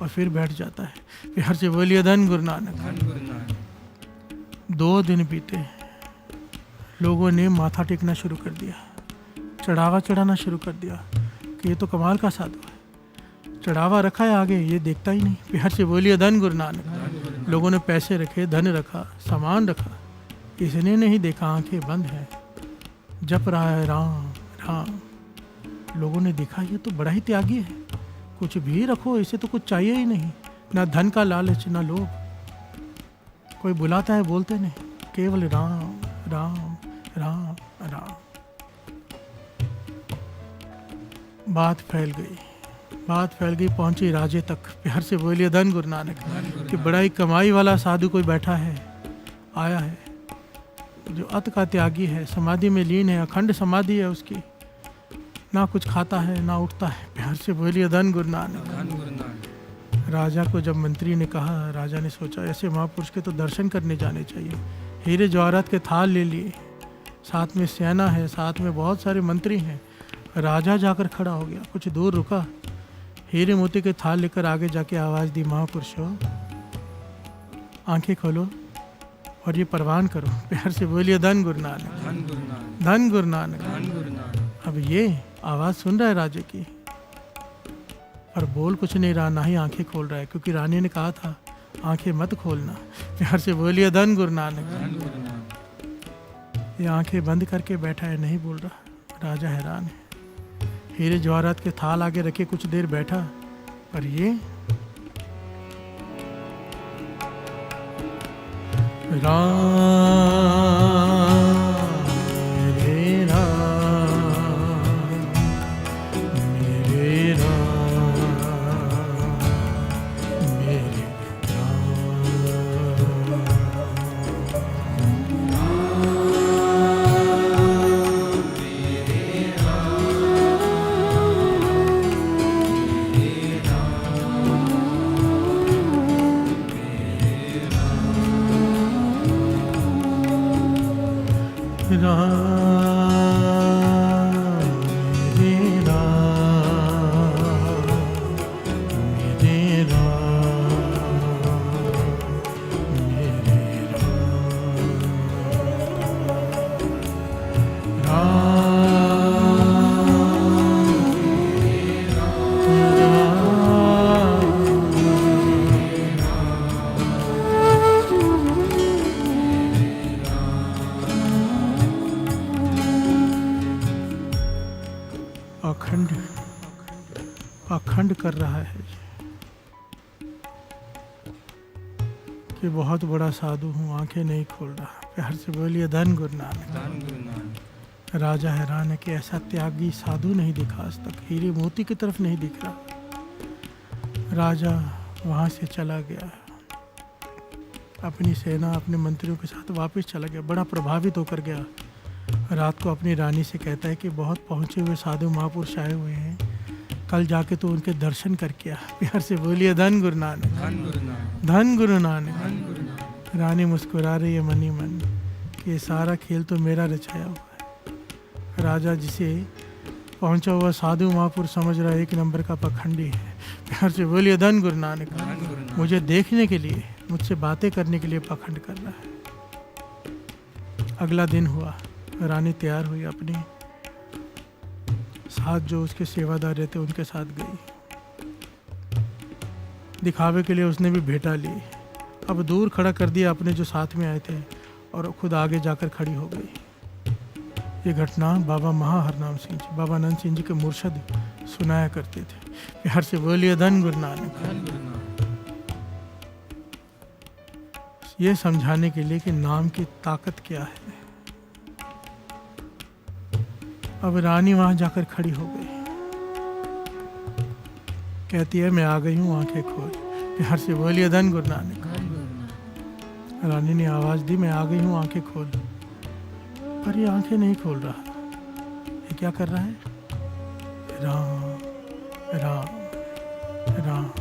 और फिर बैठ जाता है। प्यार से बोलिए धन गुरु नानक। धन गुरु नानक। 2 दिन बीते, लोगों ने माथा टेकना शुरू कर दिया, चढ़ावा चढ़ाना शुरू कर दिया कि ये तो कमाल का साधु है। चढ़ावा रखा है आगे, ये देखता ही नहीं। प्यार से बोलिए धन गुरु नानक। लोगों ने पैसे रखे, धन रखा, सामान रखा, इसने नहीं देखा, आंखें बंद है, जप रहा है राम राम। लोगों ने देखा ये तो बड़ा ही त्यागी है, कुछ भी रखो, इसे तो कुछ चाहिए ही नहीं, ना धन का लालच ना लोभ। कोई बुलाता है बोलते नहीं, केवल राम राम राम राम। बात फैल गई, पहुंची राजे तक। प्यार से बोलिए धन गुरु नानक कि बड़ा ही कमाई वाला साधु कोई बैठा है, आया है, जो अत का त्यागी है, समाधि में लीन है, अखंड समाधि है उसकी, ना कुछ खाता है ना उठता है। प्यार से बोलिए धन गुरु नानक। राजा को जब मंत्री ने कहा, राजा ने सोचा ऐसे महापुरुष के तो दर्शन करने जाने चाहिए। हीरे जवाहरात के थाल ले लिए, साथ में सेना है, साथ में बहुत सारे मंत्री हैं। राजा जाकर खड़ा हो गया, कुछ दूर रुका, हीरे मोती के थाल लेकर आगे जाके आवाज़ दी, महापुरुषों आंखें खोलो और ये परवान करो। प्यार से बोलिए धन गुरु नानक, धन गुरु नानक। अब ये आवाज़ सुन रहा है राजे की, पर बोल कुछ नहीं रहा, ना ही आंखें खोल रहा है, क्योंकि रानी ने कहा था आंखें मत खोलना। प्यार से बोलिए धन गुरु नानक। ये आंखें बंद करके बैठा है, नहीं बोल रहा। राजा हैरान है, हीरे जवाहरात के थाल आगे रखे कुछ देर बैठा, पर ये अखंड कर रहा है कि बहुत बड़ा साधु हूँ, आंखें नहीं खोल रहा। प्यार से बोलिए धन गुरु नानक। राजा हैरान है कि ऐसा त्यागी साधु नहीं दिखा आज तक, हीरे मोती की तरफ नहीं दिख रहा। राजा वहाँ से चला गया, अपनी सेना अपने मंत्रियों के साथ वापस चला गया, बड़ा प्रभावित होकर गया। रात को अपनी रानी से कहता है कि बहुत पहुँचे हुए साधु महापुरुष आए हुए हैं, कल जाके तो उनके दर्शन करके आ। प्यार से बोलिए धन गुरु नानक, धन गुरु नानक। रानी मुस्कुरा रही है मनी मन कि सारा खेल तो मेरा रचाया हुआ है। राजा जिसे पहुंचा हुआ साधु महापुरुष समझ रहा है 1 नंबर का पखंडी है। प्यार से बोलिए धन गुरु नानक। मुझे देखने के लिए, मुझसे बातें करने के लिए पखंड कर रहा है। अगला दिन हुआ, रानी तैयार हुई, अपनी साथ जो उसके सेवादार रहते उनके साथ गई। दिखावे के लिए उसने भी भेंटा ली। अब दूर खड़ा कर दिया अपने जो साथ में आए थे और खुद आगे जाकर खड़ी हो गई। ये घटना बाबा महाहरनाम सिंह जी, बाबा नंद सिंह जी के मुर्शद सुनाया करते थे। प्यार से बोलिए धन गुरु नानक। ये समझाने के लिए कि नाम की ताकत क्या है। अब रानी वहां जाकर खड़ी हो गई, कहती है मैं आ गई हूँ, आंखें खोल। प्यार से बोलिए धन गुरु नानक। रानी ने आवाज दी, मैं आ गई हूँ, आंखें खोल। पर ये आंखें नहीं खोल रहा। ये क्या कर रहा है? राम राम राम।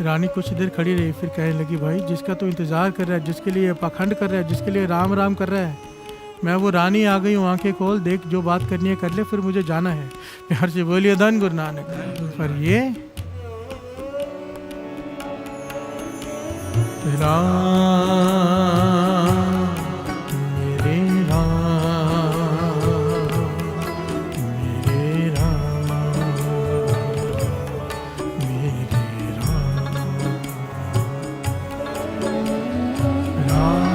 रानी कुछ देर खड़ी रही, फिर कहने लगी, भाई जिसका तो इंतजार कर रहा है, जिसके लिए पाखंड कर रहा है, जिसके लिए राम राम कर रहा है, मैं वो रानी आ गई हूँ, आंखें खोल, देख जो बात करनी है कर ले, फिर मुझे जाना है। प्यार से बोलिए धन गुरु नानक। पर ये राम मेरे राम मेरे राम मेरे राम राम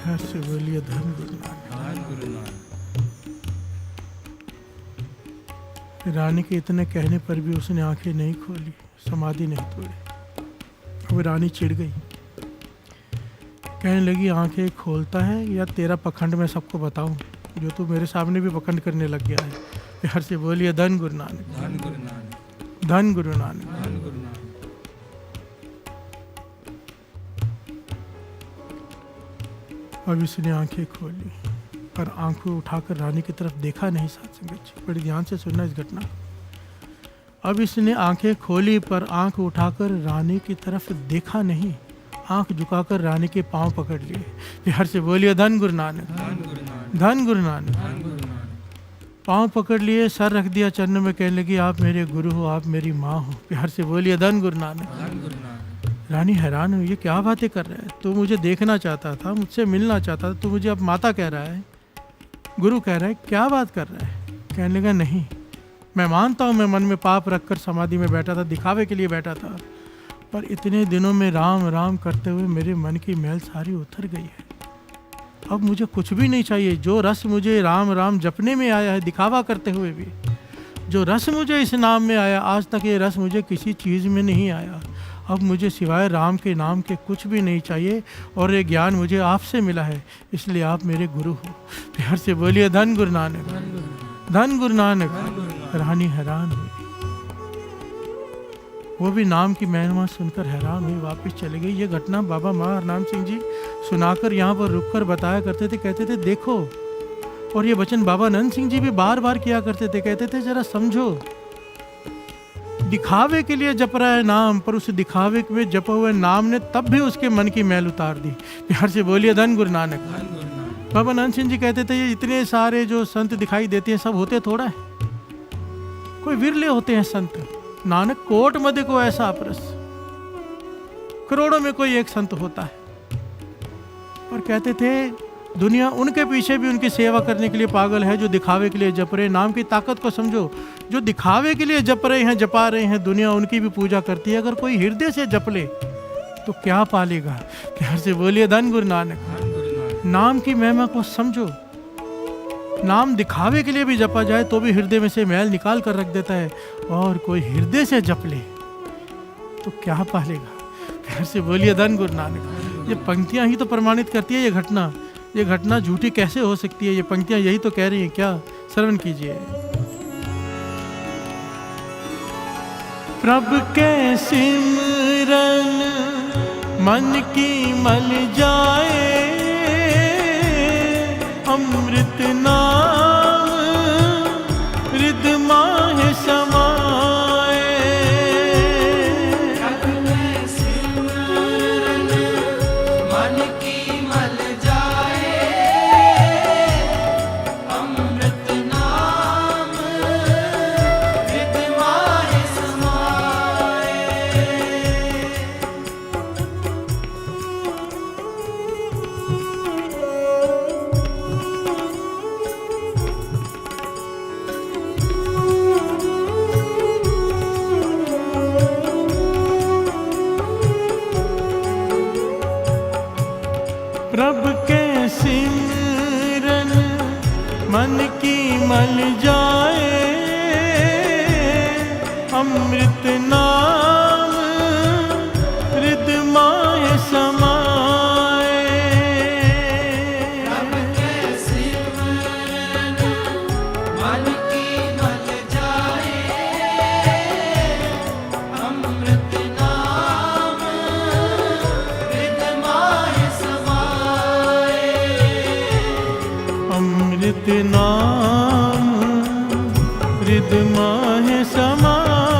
घर से बोलिए धन गुरु नानक। धन गुरु नानक। रानी के इतने कहने पर भी उसने आंखें नहीं खोली, समाधि नहीं तोड़ी। अब रानी चिढ़ गई, कहने लगी आंखें खोलता है या तेरा पखंड मैं सबको बताऊं, जो तू मेरे सामने भी पखंड करने लग गया है। प्यार से बोलिए धन गुरु नानक। धन गुरु नानक। धन गुरु नानक। धन गुरु नानक। अब इसने आंखें खोली पर आंखें उठाकर रानी की तरफ देखा नहीं। साथ संगत जी बड़ी ध्यान से सुनना इस घटना को। अब इसने आंखें खोली पर आंख उठाकर रानी की तरफ देखा नहीं, आंख झुकाकर रानी के पांव पकड़ लिए। प्यार से बोलिए धन गुरु नानक। धन गुरु नानक। धन गुरु नानक। धन गुरु नानक। पांव पकड़ लिए, सर रख दिया चरणों में, कहने लगी आप मेरे गुरु हो, आप मेरी माँ हो। प्यार से बोलिए धन गुरु नानक। धन गुरु नानक। रानी हैरान हुई, ये क्या बातें कर रहा है? तू मुझे देखना चाहता था, मुझसे मिलना चाहता था, तू मुझे अब माता कह रहा है, गुरु कह रहा है, क्या बात कर रहा है? कहने लगा नहीं, मैं मानता हूँ मैं मन में पाप रखकर समाधि में बैठा था, दिखावे के लिए बैठा था, पर इतने दिनों में राम राम करते हुए मेरे मन की मैल सारी उतर गई है। अब मुझे कुछ भी नहीं चाहिए। जो रस मुझे राम राम जपने में आया है, दिखावा करते हुए भी, जो रस मुझे इस नाम में आया, आज तक ये रस मुझे किसी चीज़ में नहीं आया। अब मुझे सिवाय राम के नाम के कुछ भी नहीं चाहिए और ये ज्ञान मुझे आपसे मिला है, इसलिए आप मेरे गुरु हो। प्यार से बोलिए धन गुरु नानक। धन गुरु नानक। रानी हैरान हुई, वो भी नाम की महिमा सुनकर हैरान हुई, वापस चले गई। ये घटना बाबा माँ हरनाम सिंह जी सुनाकर यहाँ पर रुककर बताया करते थे, कहते थे देखो। और ये वचन बाबा नंद सिंह जी भी बार बार किया करते थे, कहते थे जरा समझो, दिखावे के लिए जप रहा है नाम, पर उस दिखावे में जपे हुए नाम ने तब भी उसके मन की मैल उतार दी। प्यार से बोलिए धन गुरु नानक। बाबा नंद सिंह जी कहते थे ये इतने सारे जो संत दिखाई देते हैं सब होते थोड़ा है, कोई विरले होते हैं संत। नानक कोट मध्य को ऐसा अपरस, करोड़ों में कोई एक संत होता है। पर कहते थे दुनिया उनके पीछे भी उनकी सेवा करने के लिए पागल है जो दिखावे के लिए जप रहे। नाम की ताकत को समझो, जो दिखावे के लिए जप रहे हैं, जपा रहे हैं, दुनिया उनकी भी पूजा करती है। अगर कोई हृदय से जप ले तो क्या पालेगा? प्यार से बोलिए धन गुरु नानक। नाम की महिमा को समझो। नाम दिखावे के लिए भी जपा जाए तो भी हृदय में से मैल निकाल कर रख देता है, और कोई हृदय से जप ले तो क्या पालेगा? प्यार से बोलिए धन गुरु नानक। ये पंक्तियां ही तो प्रमाणित करती है ये घटना झूठी कैसे हो सकती है? ये पंक्तियां यही तो कह रही हैं। क्या? श्रवण कीजिए। प्रभु के सिमरन मन की मल जाए, अमृत नाम हृदय माहे समाए। प्रभु के सिमरन मन की मल जाए, अमृत नाम हृदय माहे समाए। प्रभु के सिमरन मन की मल जाए, अमृत नाम हृदय माहे समाए। प्रभु के सिमरन मन की मल जाए, अमृत नाम हृदय माहे समाए। अमृत नाम हृदय माहे समाए।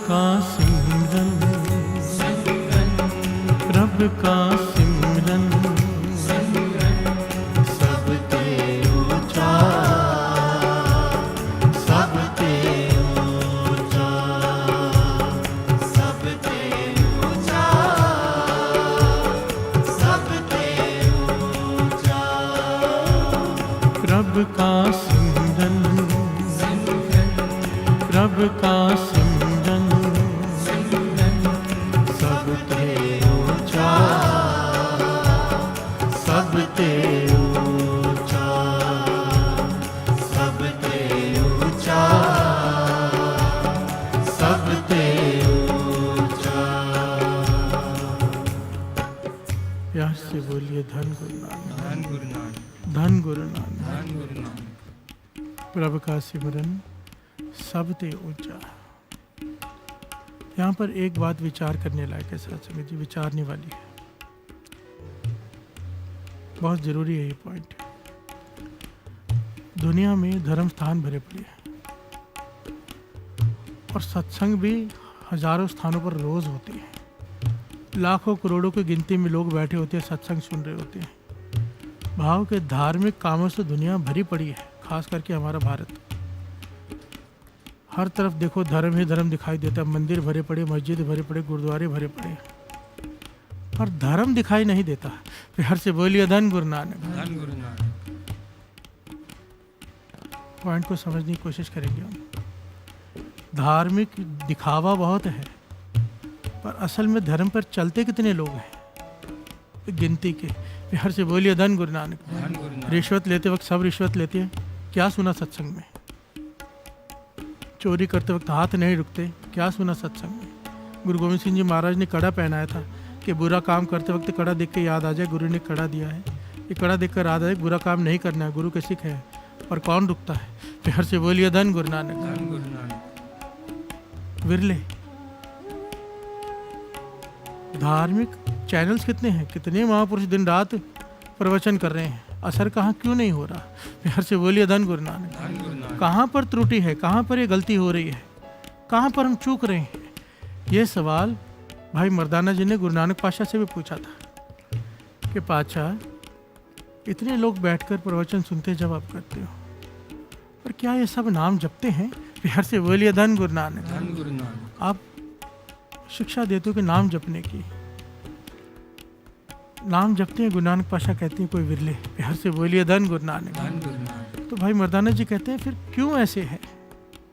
का सिमरन, प्रभ का सिमरन, सब ते ऊंचा, सब ते ऊंचा, सब ते ऊंचा, सब ते ऊंचा। प्रभ का सिमरन, प्रभ का सिमरन, सब ते ऊंचा, सब ते ऊंचा, सब ते ऊंचा, सब ते ऊंचा। प्यार से बोलिए धन गुरु नानक, धन गुरु नानक, धन गुरु नानक। धन गुरु नानक। प्रभ का सिमरन सब ते ऊंचा। यहाँ पर एक बात विचार करने लायक है सत्संग जी, विचारने वाली है, बहुत जरूरी है ये पॉइंट। दुनिया में धर्म स्थान भरे पड़े हैं और सत्संग भी हजारों स्थानों पर रोज होते हैं। लाखों करोड़ों की गिनती में लोग बैठे होते हैं, सत्संग सुन रहे होते हैं। भाव के धार्मिक कामों से दुनिया भरी पड़ी है, खास करके हमारा भारत। हर तरफ देखो धर्म ही धर्म दिखाई देता है। मंदिर भरे पड़े, मस्जिद भरे पड़े, गुरुद्वारे भरे पड़े, पर धर्म दिखाई नहीं देता। प्यार से बोलिए धन गुरु नानक, धन गुरु नानक। पॉइंट को समझने की कोशिश करेंगे हम। धार्मिक दिखावा बहुत है, पर असल में धर्म पर चलते कितने लोग हैं, गिनती के। प्यार से बोलिए धन गुरु नानक, धन गुरु नानक। रिश्वत लेते वक्त सब रिश्वत लेते हैं, क्या सुना सत्संग में? चोरी करते वक्त हाथ नहीं रुकते, क्या सुना सत्संग में? गुरु गोविंद सिंह जी महाराज ने कड़ा पहनाया था कि बुरा काम करते वक्त कड़ा देख के याद आ जाए, गुरु ने कड़ा दिया है। ये कड़ा देख कर याद आ जाए बुरा काम नहीं करना है, गुरु के सिख है। और कौन रुकता है? प्यार से बोलिए धन गुरु नानक, धन गुरु नानक। विरले धार्मिक चैनल्स कितने हैं, कितने महापुरुष दिन रात प्रवचन कर रहे हैं, असर कहाँ क्यों नहीं हो रहा? प्यार से बोलिए धन गुरु नानक। धन गुरु नानक। कहाँ पर त्रुटि है, कहाँ पर ये गलती हो रही है, कहाँ पर हम चूक रहे हैं? ये सवाल भाई मर्दाना जी ने गुरु नानक पातशाह से भी पूछा था कि पातशाह इतने लोग बैठकर प्रवचन सुनते जब आप करते हो, पर क्या ये सब नाम जपते हैं? प्यार से बोलिए धन गुरु नानक। धन गुरु नानक। आप शिक्षा देते हो कि नाम जपने की, नाम जपते हैं, गुरु नानक पातशाह कहते हैं कोई विरले। प्यार से बोलिए धन गुरु नानक। धन गुरु नानक। तो भाई मर्दाना जी कहते हैं फिर क्यों ऐसे है,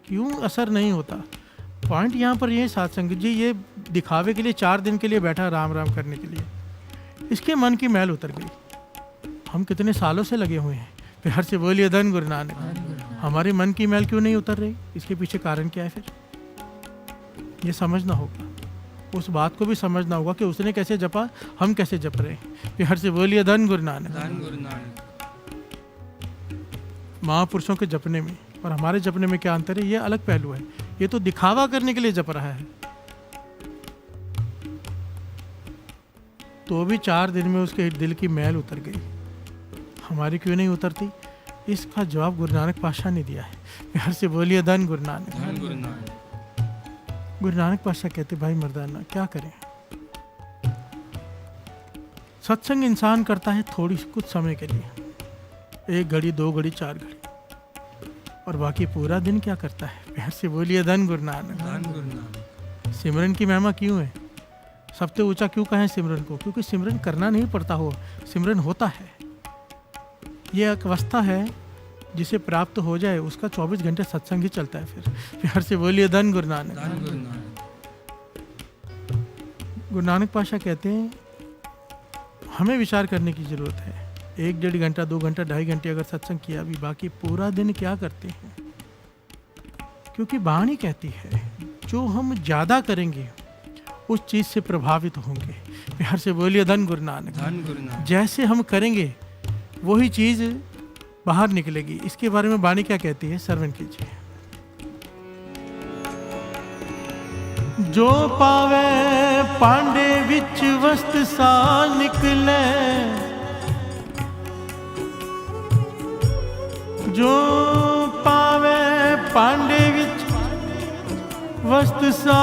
क्यों असर नहीं होता? पॉइंट यहाँ पर ये सत्संग जी, ये दिखावे के लिए 4 दिन के लिए बैठा राम राम करने के लिए, इसके मन की मैल उतर गई। हम कितने सालों से लगे हुए हैं। प्यार से बोलिए धन गुरु नानक। हमारे मन की मैल क्यों नहीं उतर रही? इसके पीछे कारण क्या है? फिर ये समझना होगा, उस बात को भी समझना होगा कि उसने कैसे जपा, हम कैसे जप रहे हैं। प्यार से बोलिए धन गुरु नानक। धन गुरु नानक। महापुरुषों के जपने में और हमारे जपने में क्या अंतर है, ये अलग पहलू है। ये तो दिखावा करने के लिए जप रहा है, तो भी 4 दिन में उसके दिल की मैल उतर गई, हमारी क्यों नहीं उतरती? इसका जवाब गुरु नानक पातशाह ने दिया है। प्यार से बोलिए धन गुरु नानक। धन गुरु नानक। गुरु नानक पातशाह कहते भाई मर्दाना क्या करें, सत्संग इंसान करता है थोड़ी कुछ समय के लिए, 1 घड़ी 2 घड़ी 4 घड़ी, और बाकी पूरा दिन क्या करता है? प्यार से बोलिए धन गुरु नानक। धन गुरु नानक। सिमरन की महिमा क्यों है? सबसे ऊंचा क्यों कहें सिमरन को? क्योंकि सिमरन करना नहीं पड़ता हो, सिमरन होता है। ये एक अवस्था है जिसे प्राप्त हो जाए, उसका 24 घंटे सत्संग ही चलता है। फिर प्यार से बोलिए धन गुरु नानक। धन गुरु नानक। गुरु नानक पातशाह कहते हैं हमें विचार करने की जरूरत है। 1-1.5 घंटा 2 घंटा 2.5 घंटे अगर सत्संग किया भी, बाकी पूरा दिन क्या करते हैं? क्योंकि वाणी कहती है जो हम ज़्यादा करेंगे उस चीज़ से प्रभावित होंगे। प्यार से बोलिए धन गुरु नानक। धन गुरु नानक। जैसे हम करेंगे वही चीज़ बाहर निकलेगी। इसके बारे में वाणी क्या कहती है, श्रवण कीजिए। जो पावे पांडे विच वस्त सा निकले, जो पावे पांडे विच वस्त सा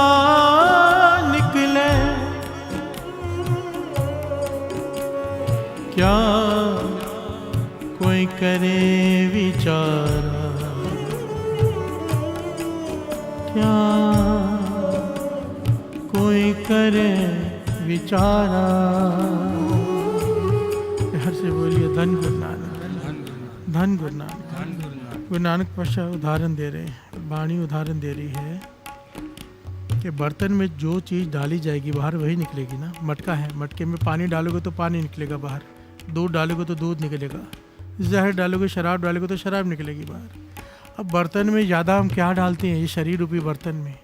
निकले, क्या कोई करे विचारा, क्या कोई करे विचारा। हर से बोलिए धन गुरु नानक, धन गुरु नानक। गुरु नानक पातशाह उदाहरण दे रहे हैं, वाणी उदाहरण दे रही है कि बर्तन में जो चीज़ डाली जाएगी बाहर वही निकलेगी ना। मटका है, मटके में पानी डालोगे तो पानी निकलेगा बाहर, दूध डालोगे तो दूध निकलेगा, जहर डालोगे, शराब डालोगे तो शराब निकलेगी बाहर। अब बर्तन में ज़्यादा हम क्या डालते हैं, ये शरीर रूपी बर्तन में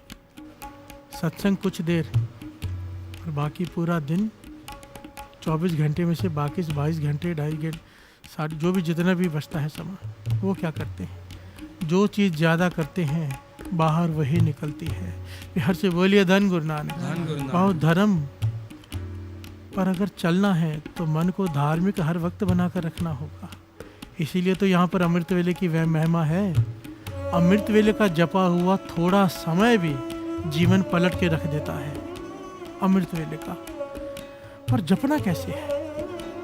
सत्संग कुछ देर और बाकी पूरा दिन 24 घंटे में से बाकी 22 घंटे 2.5 घंटे सारे जो भी जितना भी बचता है समय, वो क्या करते हैं, जो चीज़ ज़्यादा करते हैं बाहर वही निकलती है। हर से बोलिए धन गुरु नानक। बहुत धर्म पर अगर चलना है तो मन को धार्मिक हर वक्त बनाकर रखना होगा। इसीलिए तो यहाँ पर अमृत वेले की वह महिमा है। अमृत वेले का जपा हुआ थोड़ा समय भी जीवन पलट के रख देता है। अमृत वेले का पर जपना कैसे है,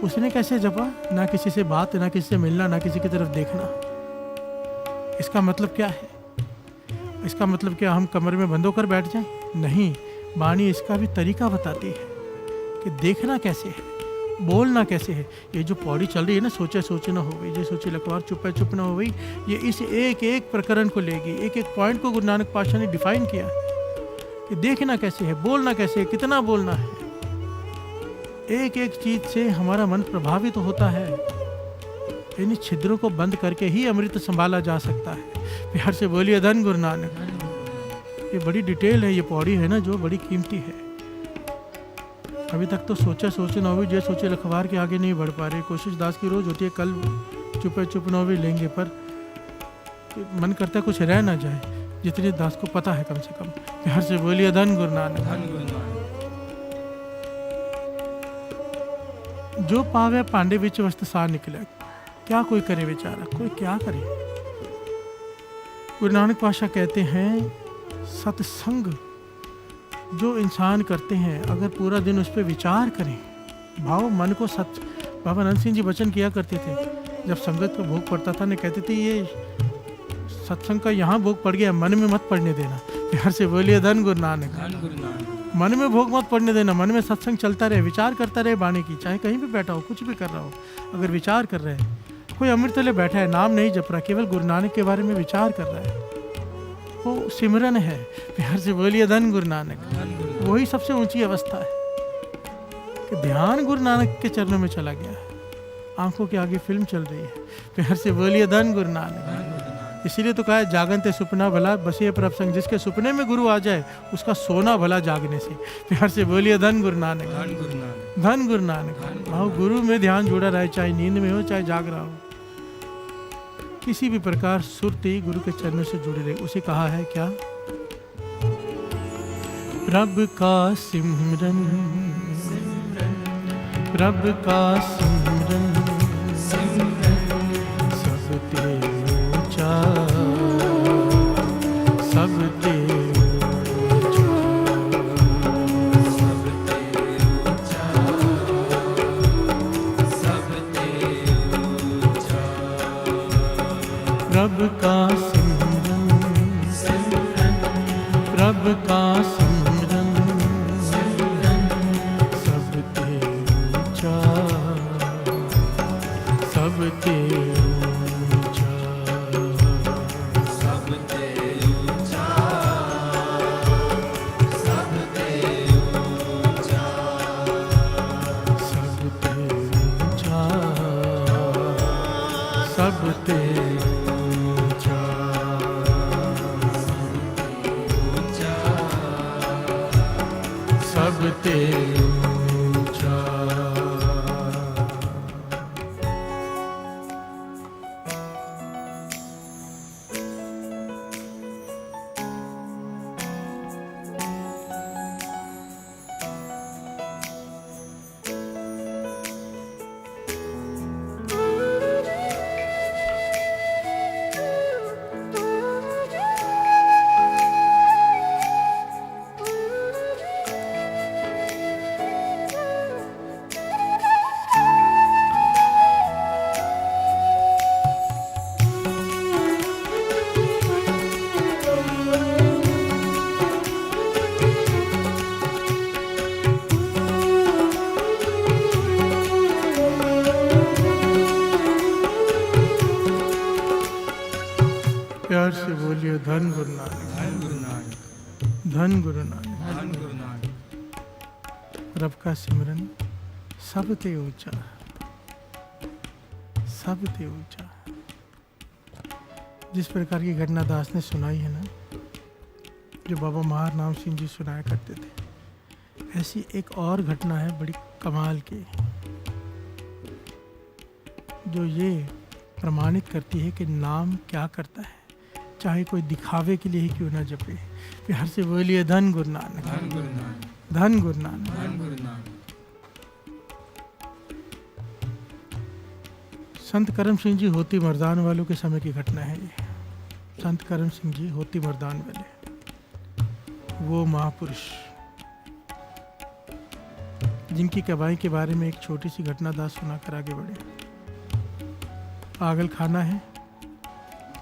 उसने कैसे जपा, ना किसी से बात, ना किसी से मिलना, ना किसी की तरफ देखना। इसका मतलब क्या है, इसका मतलब क्या हम कमरे में बंद होकर बैठ जाएं? नहीं, वाणी इसका भी तरीका बताती है कि देखना कैसे है, बोलना कैसे है। ये जो पौड़ी चल रही है ना, सोचे सोचे ना हो गई, ये सोचे लखवार चुप है चुप ना हो गई, ये इस एक एक प्रकरण को लेगी, एक एक पॉइंट को गुरु नानक पातशाह ने डिफाइन किया कि देखना कैसे है, बोलना कैसे है, कितना बोलना है। एक एक चीज से हमारा मन प्रभावित होता है। इन छिद्रों को बंद करके ही अमृत संभाला जा सकता है। प्यार से बोलिए धन गुरु नानक। ये बड़ी डिटेल है, ये पौड़ी है ना जो बड़ी कीमती है। अभी तक तो सोचे ना हो, जो सोचे लखवार के आगे नहीं बढ़ पा रहे। कोशिश दास की रोज होती है, कल चुप ना भी लेंगे, पर मन करता है कुछ रह ना जाए, जितने दास को पता है कम से कम। प्यार से बोलिए धन गुरु नानक। जो पावे पांडे विच वस्त सा निकले, क्या कोई करे बेचारा, कोई क्या करे। गुरु नानक पातशाह कहते हैं सत्संग जो इंसान करते हैं, अगर पूरा दिन उस पर विचार करें, भाव मन को सच। बाबा नंद सिंह जी वचन किया करते थे, जब संगत का भोग पड़ता था ने कहते थे ये सत्संग का यहाँ भोग पड़ गया, मन में मत पड़ने देना। प्यार से बोलिए धन गुरु नानक। मन में भोग मत पड़ने देना, मन में सत्संग चलता रहे, विचार करता रहे वाणी की, चाहे कहीं भी बैठा हो, कुछ भी कर रहा हो, अगर विचार कर रहे हैं। कोई अमृत ले बैठा है, नाम नहीं जप रहा, केवल गुरु नानक के बारे में विचार कर रहा है, वो सिमरन है। प्यार से बोलिए धन गुरु नानक। वही सबसे ऊंची अवस्था है कि ध्यान गुरु नानक के चरणों में चला गया है, आंखों के आगे फिल्म चल रही है। प्यार से बोलिए धन गुरु नानक। इसीलिए तो कहा है जागनते सुपना भला बसिए प्रभ संग, जिसके सुपने में गुरु आ जाए उसका सोना भला जागने से। प्यार से बोलिए धन गुरु नानक। धन गुरु नानक। भाव गुरु में ध्यान जुड़ा रहे, चाहे नींद में हो चाहे जाग रहा हो, किसी भी प्रकार सुरती गुरु के चरणों से जुड़े रहे। उसे कहा है क्या, प्रभ का सिमरन, प्रभ का सिमरन सब ते ऊंचा, सब ते प्रभ का सिमरन, प्रभ का सिमरन सब ते ऊंचा, सब ते ऊंचा, सब ते ऊंचा, सब ते ऊंचा, सब ते ऊंचा, सब ते सब ते ऊंचा। धन गुरु नानक। धन गुरु नानक। रब का सिमरन सब ते ऊंचा, सब ते ऊंचा। जिस प्रकार की घटना दास ने सुनाई है ना, जो बाबा महार नाम सिंह जी सुनाया करते थे, ऐसी एक और घटना है बड़ी कमाल की, जो ये प्रमाणित करती है कि नाम क्या करता है, चाहे कोई दिखावे के लिए ही क्यों ना जपे। प्यार से बोलिए धन गुरु नानक। धन गुरु नानक। धन गुरु नानक। धन गुरु नानक। संत करम सिंह जी होती मर्दान वालों के समय की घटना है ये। संत करम सिंह जी होती मर्दान वाले, वो महापुरुष जिनकी कमाई के बारे में एक छोटी सी घटना दास सुनाकर आगे बढ़े। पागल खाना है,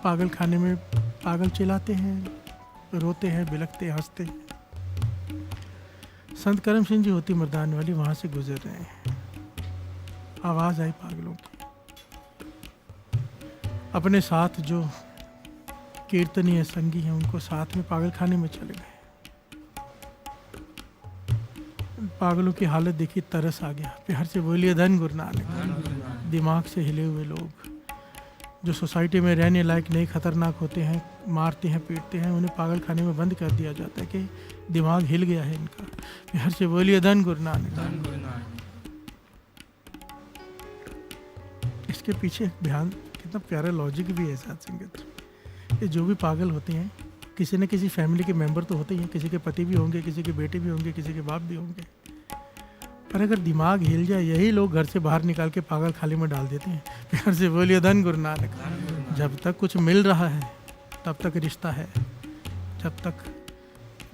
पागल खाने में पागल चिल्लाते हैं, रोते हैं, बिलखते हैं, हंसते हैं। संत करम सिंह जी होती मर्दान वाली वहां से गुजर रहे हैं। आवाज आई पागलों की। अपने साथ जो कीर्तनीय संगी हैं उनको साथ में पागल खाने में चले गए। पागलों की हालत देखी, तरस आ गया। प्यार से बोलिए धन गुरु नानक। दिमाग से हिले हुए लोग जो सोसाइटी में रहने लायक नहीं, खतरनाक होते हैं, मारते हैं, पीटते हैं, उन्हें पागल खाने में बंद कर दिया जाता है कि दिमाग हिल गया है इनका। प्यार से बोलिए धन गुरु नानक। इसके पीछे बयान कितना प्यारा लॉजिक भी है साथ संगत। ये जो भी पागल होते हैं, किसी न किसी फैमिली के मेंबर तो होते ही हैं, किसी के पति भी होंगे, किसी के बेटे भी होंगे, किसी के बाप भी होंगे। पर अगर दिमाग हिल जाए, यही लोग घर से बाहर निकाल के पागल खाली में डाल देते हैं। प्यार से बोलिए धन गुरु नानक। जब तक कुछ मिल रहा है तब तक रिश्ता है, जब तक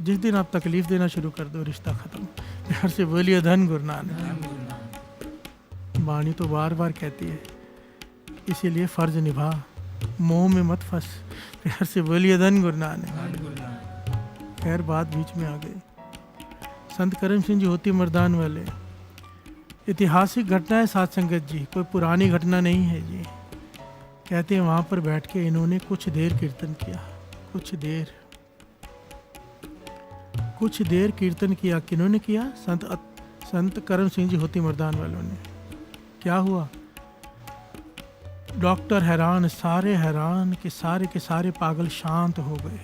जिस दिन आप तकलीफ देना शुरू कर दो रिश्ता खत्म। प्यार से बोलिए धन गुरु नानक। वाणी तो बार बार कहती है, इसीलिए फर्ज निभा, मोह में मत फंस। प्यार से बोलिए धन गुरु नानक। खैर बात बीच में आ गई। संत करम सिंह जी होती मर्दान वाले, ऐतिहासिक घटना है साथ संगत जी, कोई पुरानी घटना नहीं है जी। कहते हैं वहाँ पर बैठ के इन्होंने कुछ देर कीर्तन किया, कुछ देर कीर्तन किया। किन्होंने किया? संत करम सिंह जी होती मर्दान वालों ने। क्या हुआ? डॉक्टर हैरान, सारे हैरान कि सारे के सारे पागल शांत हो गए,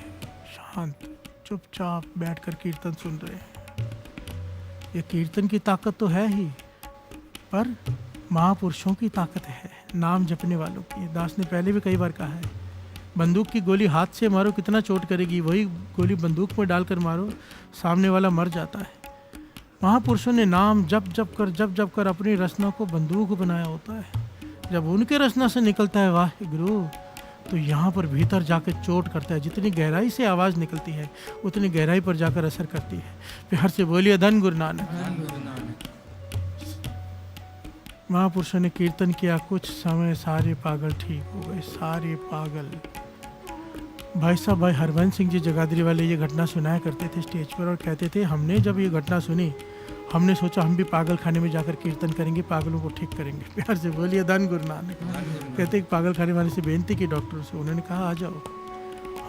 शांत, चुपचाप बैठकर कीर्तन सुन रहे हैं। ये कीर्तन की ताकत तो है ही, पर महापुरुषों की ताकत है, नाम जपने वालों की। दास ने पहले भी कई बार कहा है, बंदूक की गोली हाथ से मारो कितना चोट करेगी, वही गोली बंदूक में डालकर मारो, सामने वाला मर जाता है। महापुरुषों ने नाम जप कर अपनी रचना को बंदूक बनाया होता है। जब उनके रचना से निकलता है वाहे गुरु, तो यहाँ पर भीतर जाकर चोट करता है। जितनी गहराई से आवाज़ निकलती है उतनी गहराई पर जाकर असर करती है। प्यार से बोलिए धन गुरु नानक। महापुरुषों ने कीर्तन किया, कुछ समय सारे पागल ठीक हो गए, सारे पागल। भाई साहब, भाई हरबंस सिंह जी जगाधरी वाले ये घटना सुनाया करते थे स्टेज पर और कहते थे, हमने जब ये घटना सुनी हमने सोचा हम भी पागल खाने में जाकर कीर्तन करेंगे, पागलों को ठीक करेंगे। प्यार से बोलिए धन गुरु नानक। कहते पागल खाने वाले से बेनती की डॉक्टर से, उन्होंने कहा आ जाओ।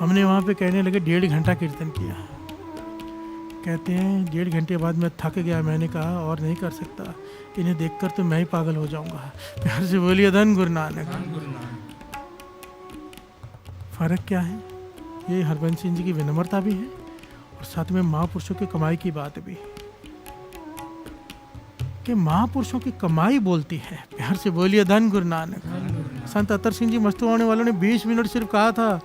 हमने वहाँ पे कहने लगे 1.5 घंटा कीर्तन किया। कहते हैं 1.5 घंटे बाद मैं थक गया, मैंने कहा और नहीं कर सकता, इन्हें देखकर तो मैं ही पागल हो जाऊंगा। प्यार से बोलिए धन गुरु नानक। फर्क क्या है? ये हरबंस सिंह जी की विनम्रता भी है और साथ में महापुरुषों की कमाई की बात भी, कि महापुरुषों की कमाई बोलती है। प्यार से बोलिए धन गुरु नानक। संत अतर सिंह जी मस्तू होने वालों ने 20 मिनट सिर्फ कहा था,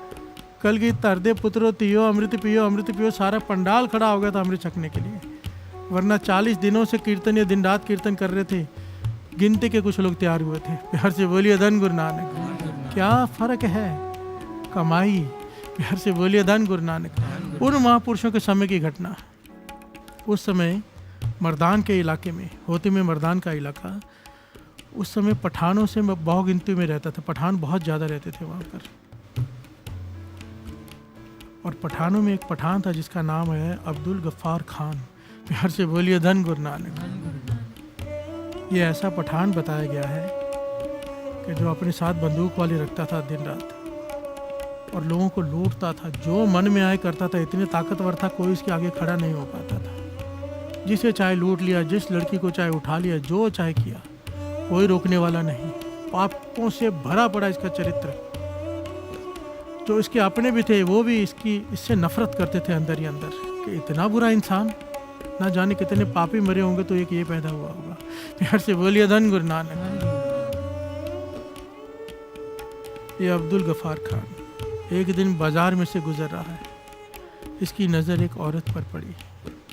कल की तरदे पुत्रो तियो अमृत पियो, अमृत पियो। सारा पंडाल खड़ा हो गया था अमृत छकने के लिए, वरना 40 दिनों से कीर्तन या दिन रात कीर्तन कर रहे थे, गिनती के कुछ लोग तैयार हुए थे। प्यार से बोलिए धन गुरु नानक। क्या फर्क है? कमाई। प्यार से बोलिए धन गुरु नानक। उन महापुरुषों के समय की घटना, उस समय मर्दान के इलाके में, होती में मर्दान का इलाका, उस समय पठानों से बहु गिनती में रहता था। पठान बहुत ज़्यादा रहते थे वहाँ पर, और पठानों में एक पठान था जिसका नाम है अब्दुल गफ्फार खान। प्यार से बोलिए धन गुरु नानक। ये ऐसा पठान बताया गया है कि जो अपने साथ बंदूक वाली रखता था दिन रात। और लोगों को लूटता था, जो मन में आए करता था, इतने ताकतवर था कोई इसके आगे खड़ा नहीं हो पाता था। जिसे चाहे लूट लिया, जिस लड़की को चाहे उठा लिया, जो चाहे किया, कोई रोकने वाला नहीं। पापों से भरा पड़ा इसका चरित्र। जो इसके अपने भी थे वो भी इससे नफरत करते थे अंदर ही अंदर कि इतना बुरा इंसान, ना जाने कितने पापी मरे होंगे तो एक ये पैदा हुआ होगा। प्यार से बोलिए धन गुरु नानक। ये अब्दुल गफार खान एक दिन बाजार में से गुजर रहा है। इसकी नज़र एक औरत पर पड़ी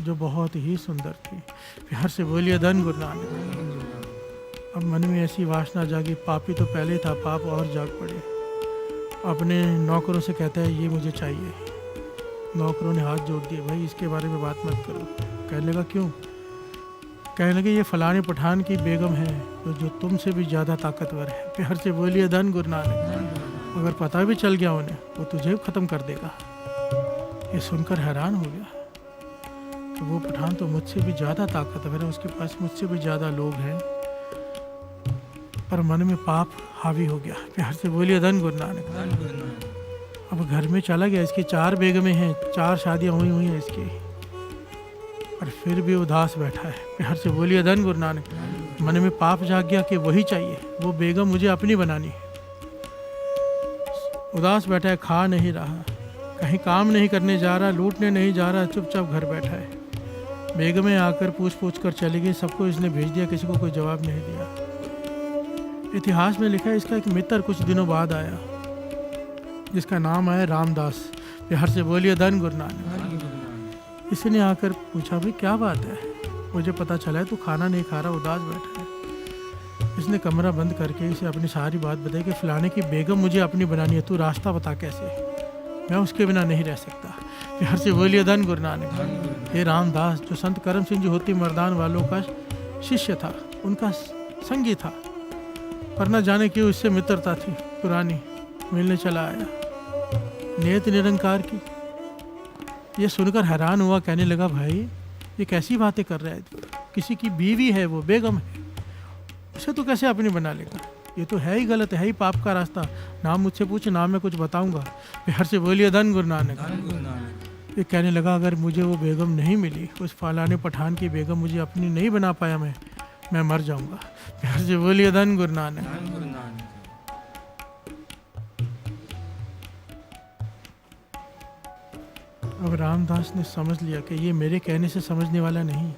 जो बहुत ही सुंदर थी। प्यार से बोलिए धन गुरु नानक। अब मन में ऐसी वासना जागी, पापी तो पहले था, पाप और जाग पड़े। अपने नौकरों से कहता है ये मुझे चाहिए। नौकरों ने हाथ जोड़ दिए, भाई इसके बारे में बात मत करो। कहने लगा क्यों? कहने लगे ये फलाने पठान की बेगम है जो तुमसे भी ज़्यादा ताकतवर है। प्यार से बोलिए धन गुरु नानक। अगर पता भी चल गया उन्हें वो तुझे ख़त्म कर देगा। ये सुनकर हैरान हो गया कि वो पठान तो मुझसे भी ज़्यादा ताकतवर है, उसके पास मुझसे भी ज़्यादा लोग हैं, पर मन में पाप हावी हो गया। प्यार से बोलिए धन गुरु नानक। अब घर में चला गया। इसकी 4 बेगमें हैं, 4 शादियाँ हुई हैं इसकी, पर फिर भी उदास बैठा है। प्यार से बोलिए धन गुरु नानक। मन में पाप जाग गया कि वही चाहिए, वो बेगम मुझे अपनी बनानी है। उदास बैठा है, खा नहीं रहा, कहीं काम नहीं करने जा रहा, लूटने नहीं जा रहा, चुपचाप घर बैठा है। बेगमें आकर पूछ कर चली गई, सबको इसने भेज दिया, किसी को कोई जवाब नहीं दिया। इतिहास में लिखा है इसका एक मित्र कुछ दिनों बाद आया जिसका नाम है रामदास। प्यार से बोलिए धन गुरु नानक। इसने आकर पूछा भाई क्या बात है, मुझे पता चला है तू खाना नहीं खा रहा, उदास बैठा है। इसने कमरा बंद करके इसे अपनी सारी बात बताई कि फलाने की बेगम मुझे अपनी बनानी है, तू रास्ता बता कैसे, मैं उसके बिना नहीं रह सकता। प्यार से बोलिए धन गुरु नानक। ये रामदास जो संत करम सिंह जी होती मर्दान वालों का शिष्य था, उनका संगी था, पर न जाने क्यों इससे मित्रता थी पुरानी, मिलने चला आया। नियत निरंकार की ये सुनकर हैरान हुआ, कहने लगा भाई ये कैसी बातें कर रहा है, किसी की बीवी है, वो बेगम है, उसे तो कैसे अपनी बना लेगा, ये तो है ही गलत, है ही पाप का रास्ता। नाम मुझसे पूछ, नाम मैं कुछ बताऊंगा। प्यार से बोलिए धन गुरु नानक। ये कहने लगा अगर मुझे वो बेगम नहीं मिली, उस फलाने पठान की बेगम मुझे अपनी नहीं बना पाया, मैं मर जाऊंगा। प्यार से बोलिए धन गुरु नानक। अब रामदास ने समझ लिया कि ये मेरे कहने से समझने वाला नहीं,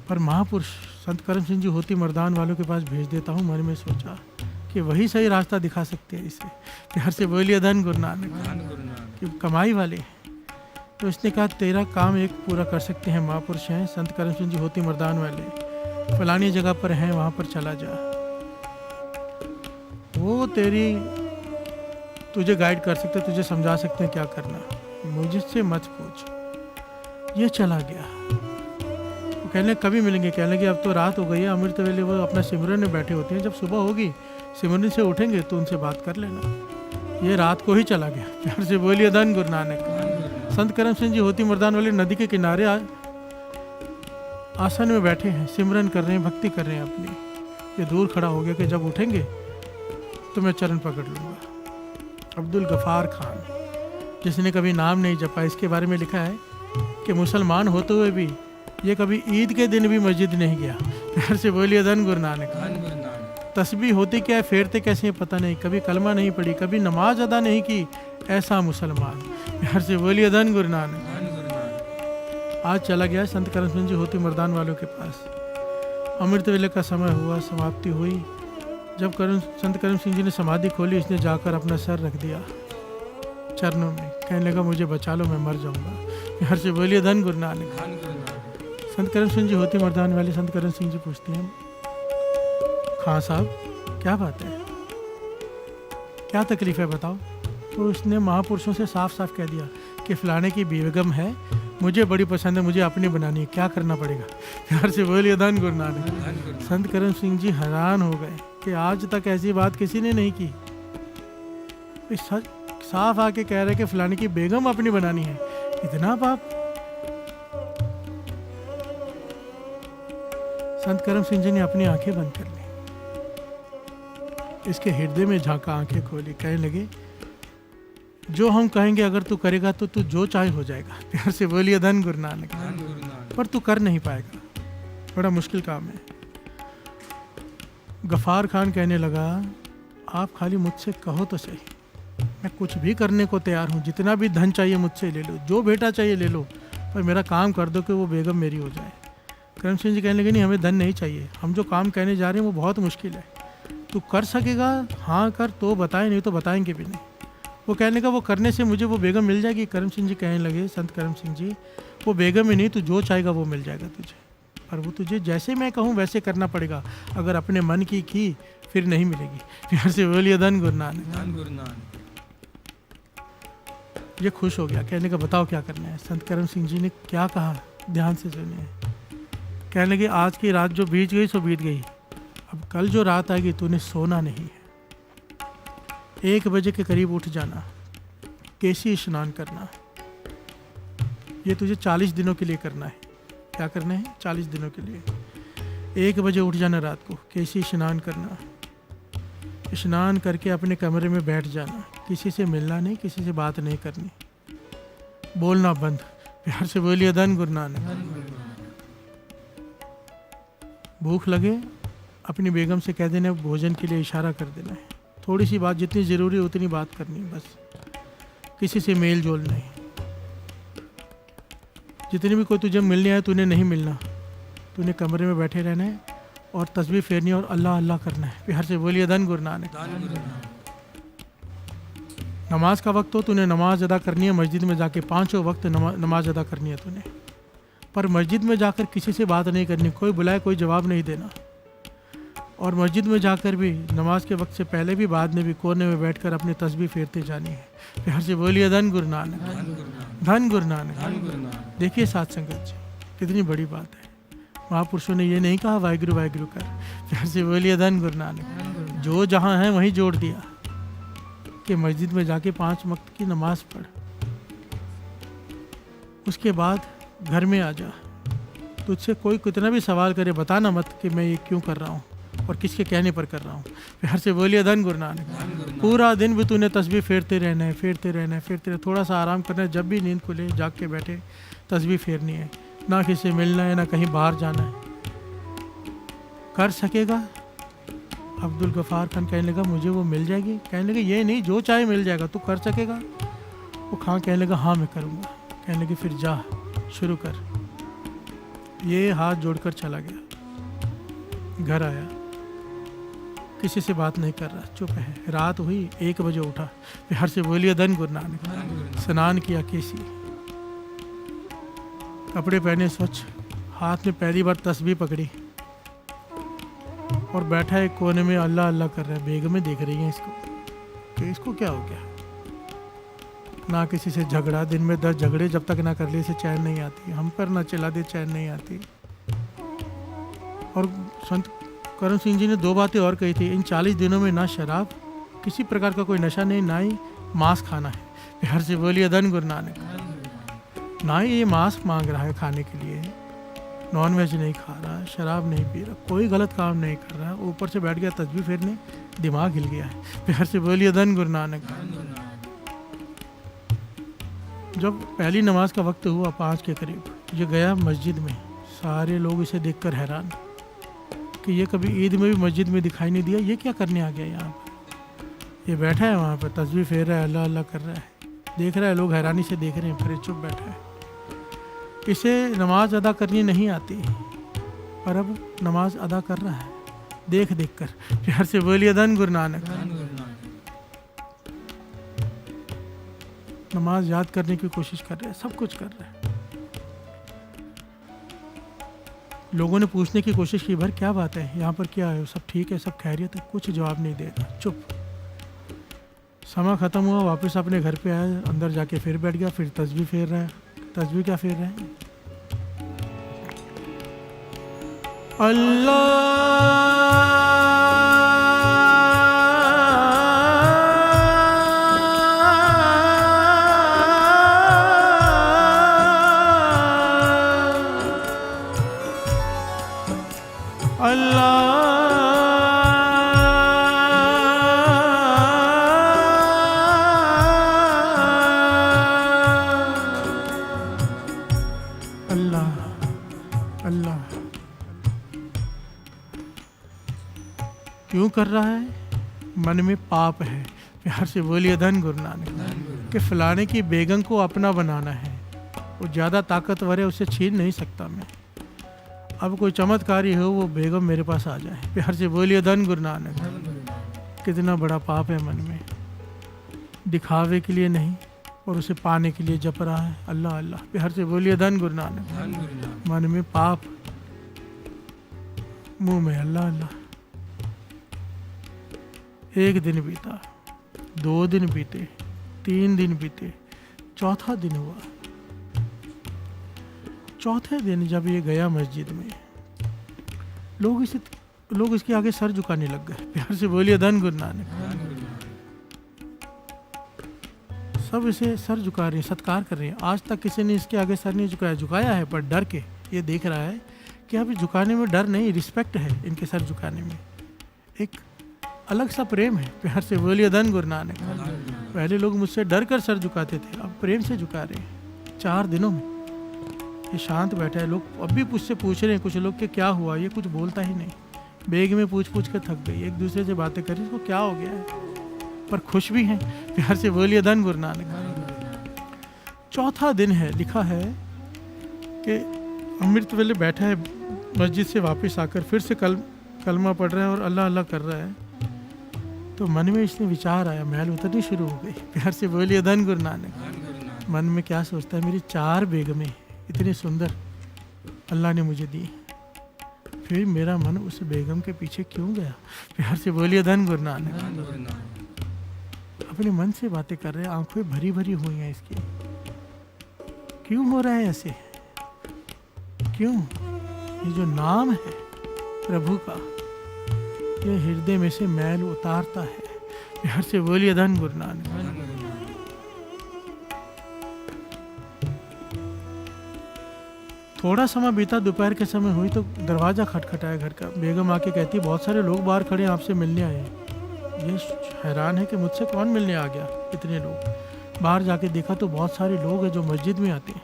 पर महापुरुष संत करम सिंह जी होती मर्दान वालों के पास भेज देता हूँ। मन में सोचा कि वही सही रास्ता दिखा सकते हैं इसे। प्यार से बोलिए धन गुरु नानक। कि कमाई वाले, तो इसने कहा तेरा काम एक पूरा कर सकते हैं, महापुरुष हैं संत करम सिंह जी होती मर्दान वाले, फलानी जगह पर हैं, वहाँ पर चला जा, वो तुझे गाइड कर सकते, तुझे समझा सकते हैं क्या करना, मुझसे मत पूछ। ये चला गया। वो कहने कभी मिलेंगे, कहने लगे अब तो रात हो गई है, अमृत वेले वो अपना सिमरन में बैठे होते हैं, जब सुबह होगी सिमरन से उठेंगे तो उनसे बात कर लेना। ये रात को ही चला गया। प्यार से बोलिए धन गुरु नानक। संत करम सिंह जी होती मर्दान वाले नदी के किनारे आसन में बैठे हैं, सिमरन कर रहे हैं, भक्ति कर रहे हैं अपनी। ये दूर खड़ा हो गया कि जब उठेंगे तो मैं चरण पकड़ लूँगा। अब्दुल गफार खान, जिसने कभी नाम नहीं जपा, इसके बारे में लिखा है कि मुसलमान होते हुए भी ये कभी ईद के दिन भी मस्जिद नहीं गया। प्यार से बोलिए धन गुरु नानक। तस्बीह होती क्या है, फेरते कैसे पता नहीं, कभी कलमा नहीं पढ़ी, कभी नमाज अदा नहीं की, ऐसा मुसलमान। प्यार से बोलिए धन गुरु नानक। आज चला गया संत करम सिंह जी होती मर्दान वालों के पास। अमृत वेले का समय हुआ, समाप्ति हुई। जब संत करम सिंह जी ने समाधि खोली, इसने जाकर अपना सर रख दिया चरणों में, कहने लगा मुझे बचा लो, मैं मर जाऊंगा। प्यार से बोलिए धन गुरु नानक। संत करम सिंह जी होती मर्दान वाले संत करम सिंह जी पूछते हैं, खां साहब क्या बात है, क्या तकलीफ है बताओ। तो उसने महापुरुषों से साफ साफ कह दिया कि फलाने की बेगम है, मुझे बड़ी पसंद है, मुझे अपनी बनानी है, क्या करना पड़ेगा। प्यार से बोलिए धन गुरु नानक। संत करम सिंह जी हैरान हो गए कि आज तक ऐसी बात किसी ने नहीं की। साफ आके कह रहे कि फलाने की बेगम अपनी बनानी है, इतना पाप। संत करम सिंह जी ने अपनी आंखें बंद कर ली, इसके हृदय में झांका, आंखें खोली, कहने लगे जो हम कहेंगे अगर तू करेगा तो तू जो चाहे हो जाएगा। प्यार से बोलिए धन गुरु नानक। धन गुरु नानक। पर तू कर नहीं पाएगा, बड़ा मुश्किल काम है। गफ़ार खान कहने लगा, आप खाली मुझसे कहो तो सही, मैं कुछ भी करने को तैयार हूँ, जितना भी धन चाहिए मुझसे ले लो, जो बेटा चाहिए ले लो, पर मेरा काम कर दो कि वो बेगम मेरी हो जाए। करम सिंह जी कहने लगे, नहीं हमें धन नहीं चाहिए, हम जो काम कहने जा रहे हैं वो बहुत मुश्किल है, तू कर सकेगा हाँ कर तो बताए, नहीं तो बताएंगे भी नहीं। वो कहने का वो करने से मुझे वो बेगम मिल जाएगी। करम सिंह जी कहने लगे, संत करम सिंह जी, वो बेगम ही नहीं, तू जो चाहेगा वो मिल जाएगा तुझे, पर वो तुझे जैसे मैं कहूँ वैसे करना पड़ेगा, अगर अपने मन की फिर नहीं मिलेगी। प्यार से बोलिए धन गुरु नानक। धन गुरु नानक। ये खुश हो गया, कहने का बताओ क्या करना है। संत करम सिंह जी ने क्या कहा, ध्यान से सुनिए। कहने लगे, आज की रात जो बीत गई सो बीत गई, अब कल जो रात आएगी तूने सोना नहीं है, 1 बजे के करीब उठ जाना, केसी स्नान करना, ये तुझे 40 दिनों के लिए करना है। क्या करना है? 40 दिनों के लिए 1 बजे उठ जाना रात को, केसी स्नान करना, स्नान करके अपने कमरे में बैठ जाना, किसी से मिलना नहीं, किसी से बात नहीं करनी, बोलना बंद। प्यार से बोलिए धन गुरु नानक। भूख लगे अपनी बेगम से कह देना, भोजन के लिए इशारा कर देना है, थोड़ी सी बात, जितनी ज़रूरी है उतनी बात करनी है बस, किसी से मेल जोल नहीं। जितनी भी कोई तुझे मिलने आए तूने नहीं मिलना, तूने कमरे में बैठे रहना है और तस्बीह फेरनी और अल्लाह अल्लाह करना है। प्यार से बोलिए धन गुरु नानक। नमाज का वक्त हो, तूने नमाज अदा करनी है, मस्जिद में जाके 5 वक्त नमाज अदा करनी है तूने, पर मस्जिद में जाकर किसी से बात नहीं करनी, कोई बुलाए कोई जवाब नहीं देना, और मस्जिद में जाकर भी नमाज के वक्त से पहले भी बाद में भी कोने में बैठकर अपनी तस्बीह फेरते जानी है। प्यार से बोलिए धन गुरु नानक। धन गुरु नानक। देखिए साथ संगत जी, कितनी बड़ी बात है। महापुरुषों ने ये नहीं कहा वाहिगुरु वाहिगुरु कर, प्यार से बोलिए धन गुरु नानक। जो जहाँ है वहीं जोड़ दिया कि मस्जिद में जाके 5 वक्त की नमाज पढ़, उसके बाद घर में आ जा, तुझसे कोई कितना भी सवाल करे बताना मत कि मैं ये क्यों कर रहा हूँ और किसके कहने पर कर रहा हूँ। प्यार से बोलिए धन गुरु नानक। पूरा दिन भी तूने तस्बीह फेरते रहना है, फेरते रहना है, फेरते रहना, थोड़ा सा आराम करना है, जब भी नींद खुले जाग के बैठे तस्बीह फेरनी है, ना किसी से मिलना है ना कहीं बाहर जाना है। कर सकेगा? अब्दुल गफ़ार खान कहने लगा, मुझे वो मिल जाएगी? कहने लगे, ये नहीं, जो चाहे मिल जाएगा, तू कर सकेगा? वो खान कहने लगा, हाँ मैं करूँगा। कहने लगे, फिर जा शुरू कर। ये हाथ जोड़कर चला गया, घर आया, किसी से बात नहीं कर रहा, चुप है। रात हुई, 1 बजे उठा। प्यार से बोलिए धन गुरु नानक। स्नान किया, केसी, कपड़े पहने स्वच्छ, हाथ में पहली बार तस्बीह पकड़ी और बैठा एक कोने में अल्लाह अल्लाह कर रहा है। बेगमें देख रही हैं इसको कि इसको क्या हो गया। ना किसी से झगड़ा, दिन में 10 झगड़े जब तक ना कर ले इसे चैन नहीं आती, हम पर ना चला दे चैन नहीं आती। और संत करम सिंह जी ने 2 बातें और कही थी, इन 40 दिनों में ना शराब, किसी प्रकार का कोई नशा नहीं, ना ही मांस खाना है। प्यार से बोलिए धन गुरु नानक। ना ही ये मांस मांग रहा है खाने के लिए, नॉन वेज नहीं खा रहा, शराब नहीं पी रहा, कोई गलत काम नहीं कर रहा, ऊपर से बैठ गया तस्बीह फेरने, दिमाग हिल गया है। प्यार से बोलिए धन गुरु नानक। जब पहली नमाज का वक्त हुआ 5 के करीब, ये गया मस्जिद में, सारे लोग इसे देखकर हैरान कि ये कभी ईद में भी मस्जिद में दिखाई नहीं दिया, ये क्या करने आ गया यहाँ पर। ये बैठा है वहाँ पर तस्बीह फेर रहा है, अल्लाह अल्लाह कर रहा है, देख रहा है, लोग हैरानी से देख रहे हैं, फिर चुप बैठा है। इसे नमाज अदा करनी नहीं आती, पर अब नमाज अदा कर रहा है देख देख कर। प्यार से बोलिए धन गुरु नानक। नमाज याद करने की कोशिश कर रहे हैं, सब कुछ कर रहे हैं। लोगों ने पूछने की कोशिश की, भर क्या बात है, यहाँ पर क्या है, सब ठीक है, सब खैरियत है? कुछ जवाब नहीं दे रहा, चुप। समय ख़त्म हुआ, वापस अपने घर पे आया, अंदर जाके फिर बैठ गया, फिर तस्बीह फेर रहा है। तस्बीह क्या फेर रहे हैं? क्यों कर रहा है? मन में पाप है। प्यार से बोलिए धन गुरु नानक। कि फलाने की बेगम को अपना बनाना है, वो ज़्यादा ताकतवर है, उसे छीन नहीं सकता मैं। अब कोई चमत्कारी हो वो बेगम मेरे पास आ जाए। प्यार से बोलिए धन गुरु नानक। कितना बड़ा पाप है मन में, दिखावे के लिए नहीं और उसे पाने के लिए जप रहा है अल्लाह अल्लाह। प्यार से बोलिए धन गुरु नानक। मन में पाप, मुंह में अल्लाह अल्लाह। एक दिन बीता, 2 दिन बीते, 3 दिन बीते, चौथा दिन हुआ। चौथे दिन जब ये गया मस्जिद में, लोग इसके आगे सर झुकाने लग गए। प्यार से बोलिए धन गुरु नानक। सब इसे सर झुका रहे हैं, सत्कार कर रहे हैं। आज तक किसी ने इसके आगे सर नहीं झुकाया। झुकाया है पर डर के। ये देख रहा है कि अब झुकाने में डर नहीं, रिस्पेक्ट है इनके सर झुकाने में। एक अलग सा प्रेम है। प्यार से बोलिए धन गुरु नानक। पहले लोग मुझसे डर कर सर झुकाते थे, अब प्रेम से झुका रहे हैं। 4 दिनों में ये शांत बैठा है। लोग अब भी मुझसे पूछ रहे हैं, कुछ लोग कि क्या हुआ, ये कुछ बोलता ही नहीं। बेग में पूछ कर थक गई, एक दूसरे से बातें कर रही, इसको क्या हो गया है, पर खुश भी हैं। प्यार से बोलिए धन गुरु नानक। चौथा दिन है, लिखा है कि अमृत वेले बैठा है, मस्जिद से वापस आकर फिर से कलमा पढ़ रहा है और अल्लाह अल्लाह कर रहा है। तो मन में इसने विचार आया, मैल उतरनी शुरू हो गई। प्यार से बोलिए धन गुरु नानक। मन में क्या सोचता है, मेरी 4 बेगमें इतनी सुंदर अल्लाह ने मुझे दी, फिर मेरा मन उस बेगम के पीछे क्यों गया? प्यार से बोलिए धन गुरु नानक। अपने मन से बातें कर रहे हैं, आंखें भरी भरी हुई हैं इसकी। क्यों हो रहा है ऐसे? क्यों? ये जो नाम है प्रभु का, ये हृदय में से मैल उतारता है। प्यार से बोलिए धन गुरु नानक। थोड़ा समय बीता, दोपहर के समय हुई तो दरवाजा खटखटाया घर का। बेगम आके कहती, बहुत सारे लोग बाहर खड़े हैं, आपसे मिलने आए हैं। ये हैरान है कि मुझसे कौन मिलने आ गया, इतने लोग। बाहर जाके देखा तो बहुत सारे लोग हैं जो मस्जिद में आते हैं।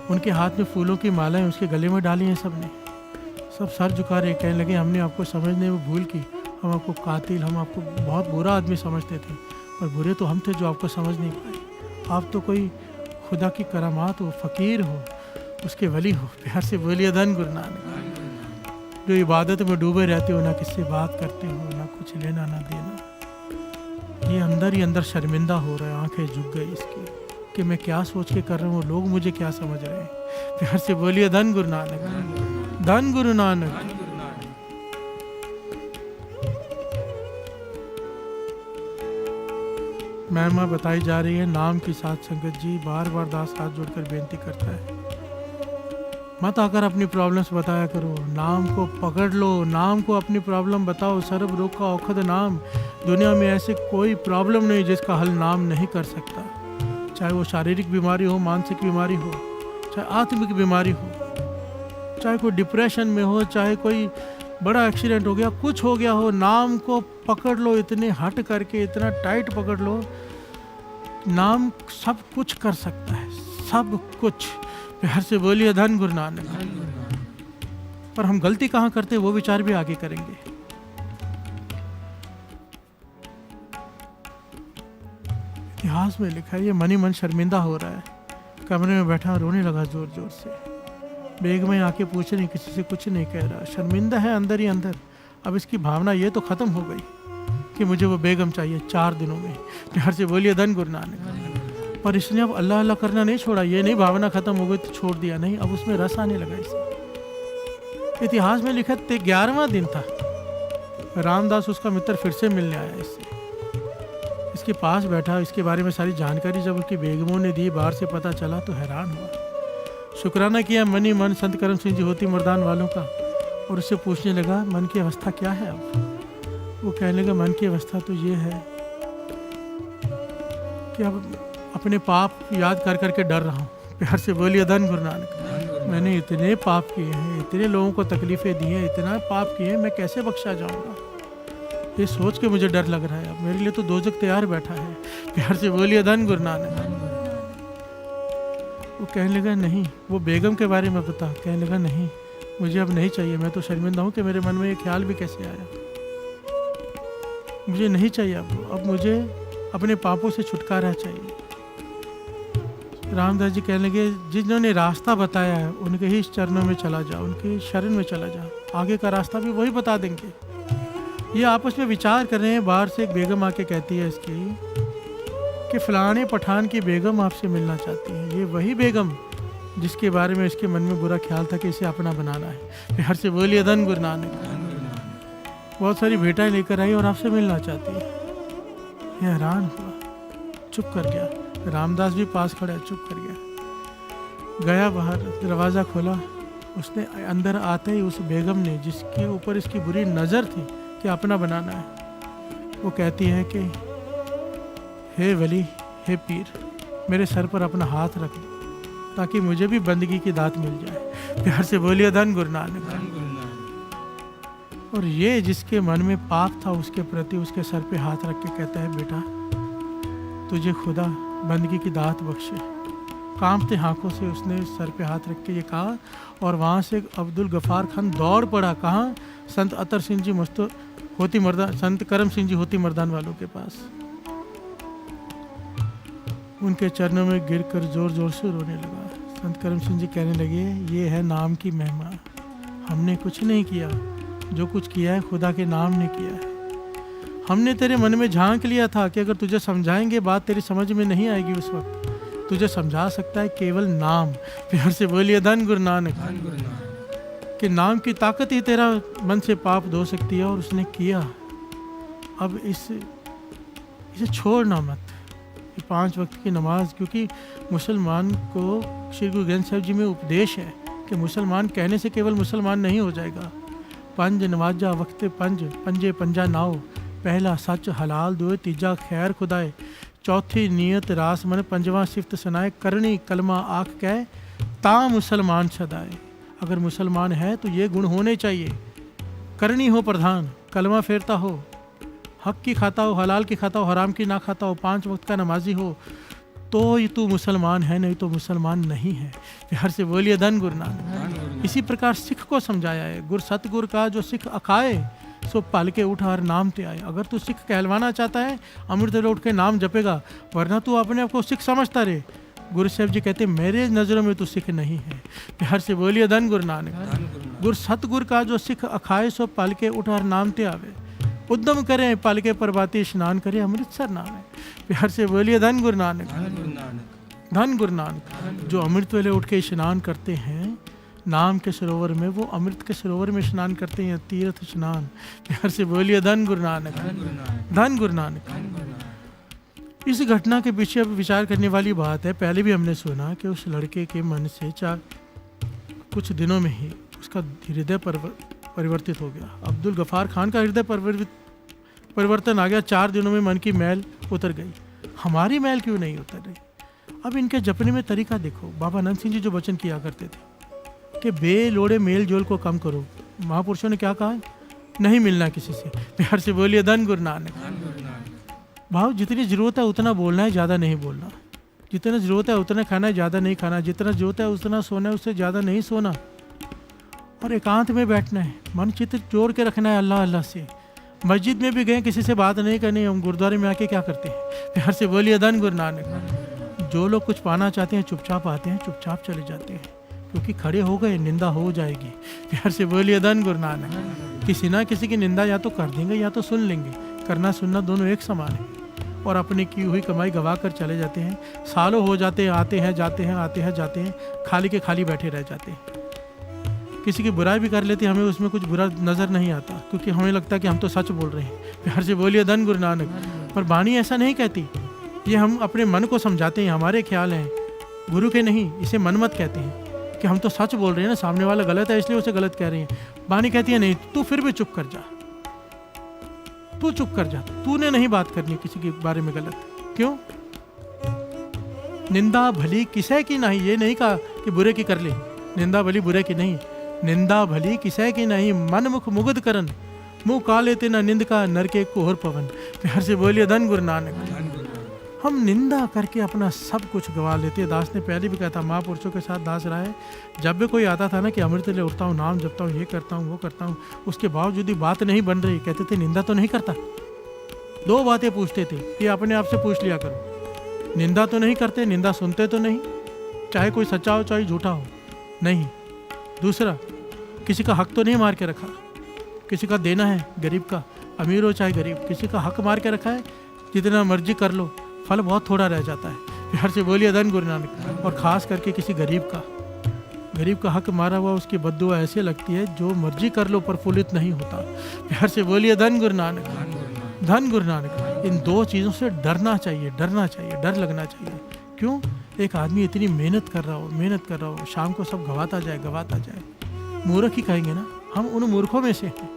उनके हाथ में फूलों की मालाएं उसके गले में डाली हैं सबने। सब सर झुका रहे, कहने लगे हमने आपको समझने में भूल की, हम आपको कातिल, हम आपको बहुत बुरा आदमी समझते थे, पर बुरे तो हम थे जो आपको समझ नहीं पाए। आप तो कोई खुदा की करामात हो, फ़कीर हो, उसके वली हो। प्यार से बोलिए धन गुरु नानक। जो इबादत में डूबे रहते हो, ना किससे बात करते हो, ना कुछ लेना ना देना। ये अंदर ही अंदर शर्मिंदा हो रहा है, आंखें झुक गई इसकी कि मैं क्या सोच के कर रहा हूँ, लोग मुझे क्या समझ रहे हैं। प्यार से बोलिए धन गुरु नानक। धन गुरु नानक। महिमा बताई जा रही है नाम की साथ संगत जी। बार बार दास हाथ जोड़कर बेनती करता है, मत आकर अपनी प्रॉब्लम्स बताया करो, नाम को पकड़ लो, नाम को अपनी प्रॉब्लम बताओ। सर्व रोग का औषध नाम। दुनिया में ऐसे कोई प्रॉब्लम नहीं जिसका हल नाम नहीं कर सकता। चाहे वो शारीरिक बीमारी हो, मानसिक बीमारी हो, चाहे आत्मिक बीमारी हो, चाहे कोई डिप्रेशन में हो, चाहे कोई बड़ा एक्सीडेंट हो गया, कुछ हो गया हो, नाम को पकड़ लो। इतने हट करके, इतना टाइट पकड़ लो, नाम सब कुछ कर सकता है, सब कुछ। प्यार से बोलिए धन गुरु नानक। पर हम गलती कहाँ करते हैं वो विचार भी आगे करेंगे। इतिहास में लिखा है, ये मन ही मन शर्मिंदा हो रहा है, कमरे में बैठा रोने लगा जोर जोर से। बेगमें आके पूछ रही, किसी से कुछ नहीं कह रहा, शर्मिंदा है अंदर ही अंदर। अब इसकी भावना ये तो खत्म हो गई कि मुझे वो बेगम चाहिए 4 दिनों में। प्यार से बोलिए धन गुरु नानक। पर इसने अब अल्लाह अल्लाह करना नहीं छोड़ा। ये नहीं भावना खत्म हो गई तो छोड़ दिया, नहीं, अब उसमें रस आने लगा इसे। इतिहास में लिखा 11वां दिन था, रामदास उसका मित्र फिर से मिलने आया इससे। इसके पास बैठा, इसके बारे में सारी जानकारी जब उसकी बेगमों ने दी, बाहर से पता चला तो हैरान हुआ। शुक्राना किया मनी मन संत करम सिंह जी होती मर्दान वालों का, और उससे पूछने लगा मन की अवस्था क्या है अब। वो कहने लगा मन की अवस्था तो ये है कि अब अपने पाप याद कर करके डर रहा हूँ। प्यार से बोलिए धन गुरु नानक। मैंने इतने पाप किए हैं, इतने लोगों को तकलीफ़ें दी हैं, इतना पाप किए हैं, मैं कैसे बख्शा जाऊँगा, ये सोच के मुझे डर लग रहा है। अब मेरे लिए तो दोजख तैयार बैठा है। प्यार से बोलिए धन गुरु नानक। वो कहने लगा नहीं, वो बेगम के बारे में बता। कहने लगा नहीं, मुझे अब नहीं चाहिए, मैं तो शर्मिंदा हूँ कि मेरे मन में ये ख्याल भी कैसे आया। मुझे नहीं चाहिए अब मुझे अपने पापों से छुटकारा चाहिए। रामदास जी कहने लगे, जिन्होंने रास्ता बताया है उनके ही चरणों में चला जा, उनके शरण में चला जा, आगे का रास्ता भी वही बता देंगे। ये आपस में विचार कर रहे हैं। बाहर से एक बेगम आके कहती है इसकी कि फलाने पठान की बेगम आपसे मिलना चाहती है। ये वही बेगम जिसके बारे में इसके मन में बुरा ख्याल था कि इसे अपना बनाना है। प्यार से बोलिए धन गुरु नानक। बहुत सारी बेटाएं लेकर आई और आपसे मिलना चाहती है। ये हैरान हुआ, चुप कर गया। रामदास भी पास खड़ा है, चुप कर गया बाहर, दरवाज़ा खोला। उसने अंदर आते ही उस बेगम ने, जिसके ऊपर इसकी बुरी नज़र थी कि अपना बनाना है, वो कहती है कि हे वली, हे पीर, मेरे सर पर अपना हाथ रख दो ताकि मुझे भी बंदगी की दात मिल जाए। प्यार से बोलिए धन गुरु नानक। और ये जिसके मन में पाप था उसके प्रति उसके सर पे हाथ रख के कहता है, बेटा तुझे खुदा बंदगी की दात बख्शे। कांपते आंखों से उसने सर पे हाथ रख के ये कहा और वहाँ से अब्दुल गफ़ार खान दौड़ पड़ा। कहाँ? संत अतर सिंह जी होती मर्दान, संत करम सिंह जी होती मर्दान वालों के पास। उनके चरणों में गिरकर जोर जोर से रोने लगा। संत करम सिंह जी कहने लगे, ये है नाम की महिमा, हमने कुछ नहीं किया, जो कुछ किया है खुदा के नाम ने किया है। हमने तेरे मन में झांक लिया था कि अगर तुझे समझाएंगे बात तेरी समझ में नहीं आएगी, उस वक्त तुझे समझा सकता है केवल नाम। प्यार से बोलिए धन गुरु नानक। कि नाम की ताकत ही तेरा मन से पाप धो सकती है, और उसने किया। अब इसे छोड़ना मत। 5 वक्त की नमाज, क्योंकि मुसलमान को श्री गुरु ग्रंथ साहिब जी में उपदेश है कि मुसलमान कहने से केवल मुसलमान नहीं हो जाएगा। पंज नमाजा वक्त पंज, पंजे पंजा नाओ, पहला सच हलाल दुए, तीजा खैर खुदाए, चौथी नीयत रास मन, पंजवा सिफ्त सुनाए, करनी कलमा आँख कह ता मुसलमान सदाए। अगर मुसलमान है तो ये गुण होने चाहिए। करनी हो प्रधान, कलमा फेरता हो, हक की खाता हो, हलाल की खाता हो, हराम की ना खाता हो, 5 वक्त का नमाजी हो, तो ये तू मुसलमान है, नहीं तो मुसलमान नहीं है। प्यार से बोलिए धन गुरु नानक। इसी प्रकार सिख को समझाया है, गुर सतगुर का जो सिख अखाए सो पल के उठ हर नाम ते आए। अगर तू सिख कहलवाना चाहता है, अमृत वेले उठ के नाम जपेगा, वरना तू अपने आप को सिख समझता रहे। गुरु साहब जी कहते मेरे नज़रों में तो सिख नहीं है। प्यार से बोलिए धन गुरु नानक। गुर सतगुर का जो सिख अखाए सो पल के उठ हर नाम ते आवे, उद्यम करें पल के प्रभाती स्नान करें, अमृतसर नाम है। प्यार से बोलिए धन गुरु नानक। धन गुरु नानक। जो अमृत वेले उठ के स्नान करते हैं नाम के सरोवर में, वो अमृत के सरोवर में स्नान करते हैं, तीर्थ स्नान। प्यार से बोलिए धन गुरु नानक। धन गुरु नानक। इस घटना के पीछे अब विचार करने वाली बात है, पहले भी हमने सुना कि उस लड़के के मन से कुछ दिनों में ही उसका हृदय परिवर्तित हो गया। अब्दुल गफ़ार खान का हृदय परिवर्तन आ गया। 4 दिनों में मन की मैल उतर गई। हमारी मैल क्यों नहीं उतर रही? अब इनके जपने में तरीका देखो। बाबा नंद सिंह जी जो वचन किया करते थे कि बेलोड़े मेल जोल को कम करो, महापुरुषों ने क्या कहा? नहीं मिलना किसी से। प्यार से बोलिए धन गुरु नानक। भाव जितनी ज़रूरत है उतना बोलना है, ज़्यादा नहीं बोलना। जितना ज़रूरत है उतना खाना है, ज़्यादा नहीं खाना। जितना ज़रूरत है उतना सोना है, उससे ज़्यादा नहीं सोना। और एकांत में बैठना है, मन चित्त जोड़ के रखना है अल्लाह अल्लाह से। मस्जिद में भी गए, किसी से बात नहीं करनी। हम गुरुद्वारे में आके क्या करते हैं? प्यार से बोलिए धन गुरु नानक। जो लोग कुछ पाना चाहते हैं चुपचाप आते हैं, चुपचाप चले जाते हैं, क्योंकि खड़े हो गए निंदा हो जाएगी। प्यार से बोलिए धन गुरु नानक। किसी ना किसी की निंदा या तो कर देंगे या तो सुन लेंगे। करना सुनना दोनों एक समान है। और अपने की हुई कमाई गवा कर चले जाते हैं। सालों हो जाते हैं, आते हैं जाते हैं, आते हैं जाते हैं, खाली के खाली बैठे रह जाते हैं। किसी की बुराई भी कर लेते हैं, हमें उसमें कुछ बुरा नज़र नहीं आता, क्योंकि हमें लगता है कि हम तो सच बोल रहे हैं। प्यार से बोलिए धन गुरु नानक। पर वाणी ऐसा नहीं कहती। ये हम अपने मन को समझाते हैं, हमारे ख्याल हैं, गुरु के नहीं। इसे मनमत कहते हैं कि हम तो सच बोल रहे हैं ना, सामने वाला गलत है इसलिए उसे गलत कह रहे हैं। वाणी कहती है नहीं, तू फिर भी चुप कर जा, तू चुप कर जा, तूने नहीं बात करनी किसी के बारे में गलत। क्यों? निंदा भली किसे की नहीं, ये नहीं कहा कि बुरे की कर ले। निंदा भली बुरे की नहीं, निंदा भली किसे की नहीं, मन मुख मुग्ध करन, मुँह काले तेना निंद का नर के कोहर पवन। प्यार से बोलिए धन गुरु नानक। हम निंदा करके अपना सब कुछ गवा लेते हैं। दास ने पहले भी कहा था, महापुरुषों के साथ दास रहा है, जब भी कोई आता था ना कि अमृत ले उठता हूँ, नाम जपता हूँ, ये करता हूँ, वो करता हूँ, उसके बावजूद भी बात नहीं बन रही, कहते थे निंदा तो नहीं करता। 2 बातें पूछते थे, ये अपने आप से पूछ लिया करो। निंदा तो नहीं करते, निंदा सुनते तो नहीं, चाहे कोई सच्चा हो चाहे झूठा हो, नहीं। दूसरा, किसी का हक तो नहीं मार के रखा, किसी का देना है, गरीब का, अमीर हो चाहे गरीब, किसी का हक मार के रखा है, जितना मर्जी कर लो, फल बहुत थोड़ा रह जाता है। प्यार से बोलिए धन गुरु नानक। और ख़ास करके किसी गरीब का हक मारा हुआ, उसकी बद्दुआ ऐसे लगती है जो मर्जी कर लो प्रफुल्लित नहीं होता। प्यार से बोलिए धन गुरु नानक, धन गुरु नानक। इन 2 चीज़ों से डरना चाहिए, डर लगना चाहिए। क्यों? एक आदमी इतनी मेहनत कर रहा हो, शाम को सब गवाता जाए। मूर्ख ही कहेंगे ना, हम उन मूर्खों में से हैं।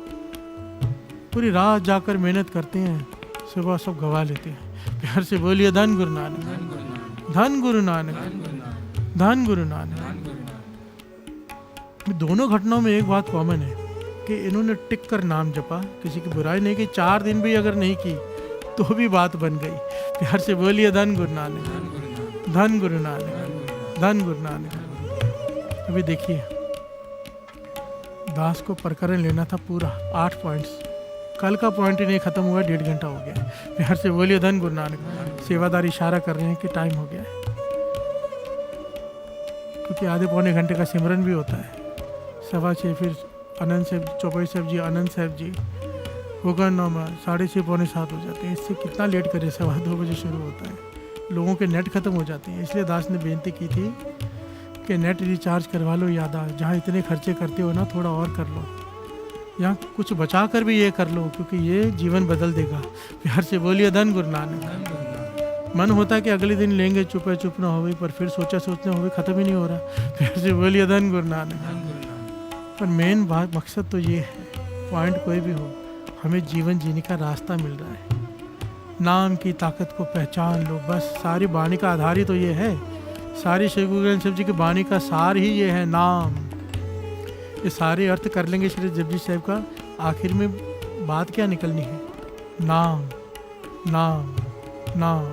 पूरी रात जाकर मेहनत करते हैं, सुबह सब गवा लेते हैं। प्यार से बोलिए धन गुरु नानक, धन गुरु नानक, धन गुरु नानक। दोनों घटनाओं में एक बात कॉमन है कि इन्होंने टिक कर नाम जपा, किसी की बुराई नहीं की, 4 दिन भी अगर नहीं की तो भी बात बन गई। प्यार से बोलिए धन गुरु नानक, धन गुरु नानक, धन गुरु नानक। अभी देखिए, दास को प्रकरण लेना था पूरा 8 पॉइंट्स, कल का पॉइंट ही नहीं खत्म हुआ, 1.5 घंटा हो गया। प्यार से बोलिए धन गुरु नानक। सेवादार इशारा कर रहे हैं कि टाइम हो गया है, क्योंकि आधे पौने घंटे का सिमरन भी होता है। 6:15 फिर आनंद साहब, चौपाई साहब जी, आनंद साहब जी, होगा 9, 6:30 पौने 7 हो जाते हैं। इससे कितना लेट करे, 2:15 बजे शुरू होता है, लोगों के नेट खत्म हो जाते हैं। इसलिए दास ने बेनती की थी कि नेट रिचार्ज करवा लो, यादा जहाँ इतने खर्चे करते हो ना, थोड़ा और कर लो, यहाँ कुछ बचा कर भी ये कर लो, क्योंकि ये जीवन बदल देगा। प्यार से बोलिए धन गुरु नानक। मन होता है कि अगले दिन लेंगे, चुप ना हो गई, पर फिर सोचना हो गई, ख़त्म ही नहीं हो रहा। प्यार से बोलिए धन गुरु नानक। पर मेन बात, मकसद तो ये है, पॉइंट कोई भी हो, हमें जीवन जीने का रास्ता मिल रहा है। नाम की ताकत को पहचान लो, बस। सारी वाणी का आधार ही तो ये है, सारी श्री गुरु ग्रंथ साहिब जी की वाणी का सार ही ये है, नाम। ये सारे अर्थ कर लेंगे श्री जपजी साहब का, आखिर में बात क्या निकलनी है? नाम, नाम, नाम।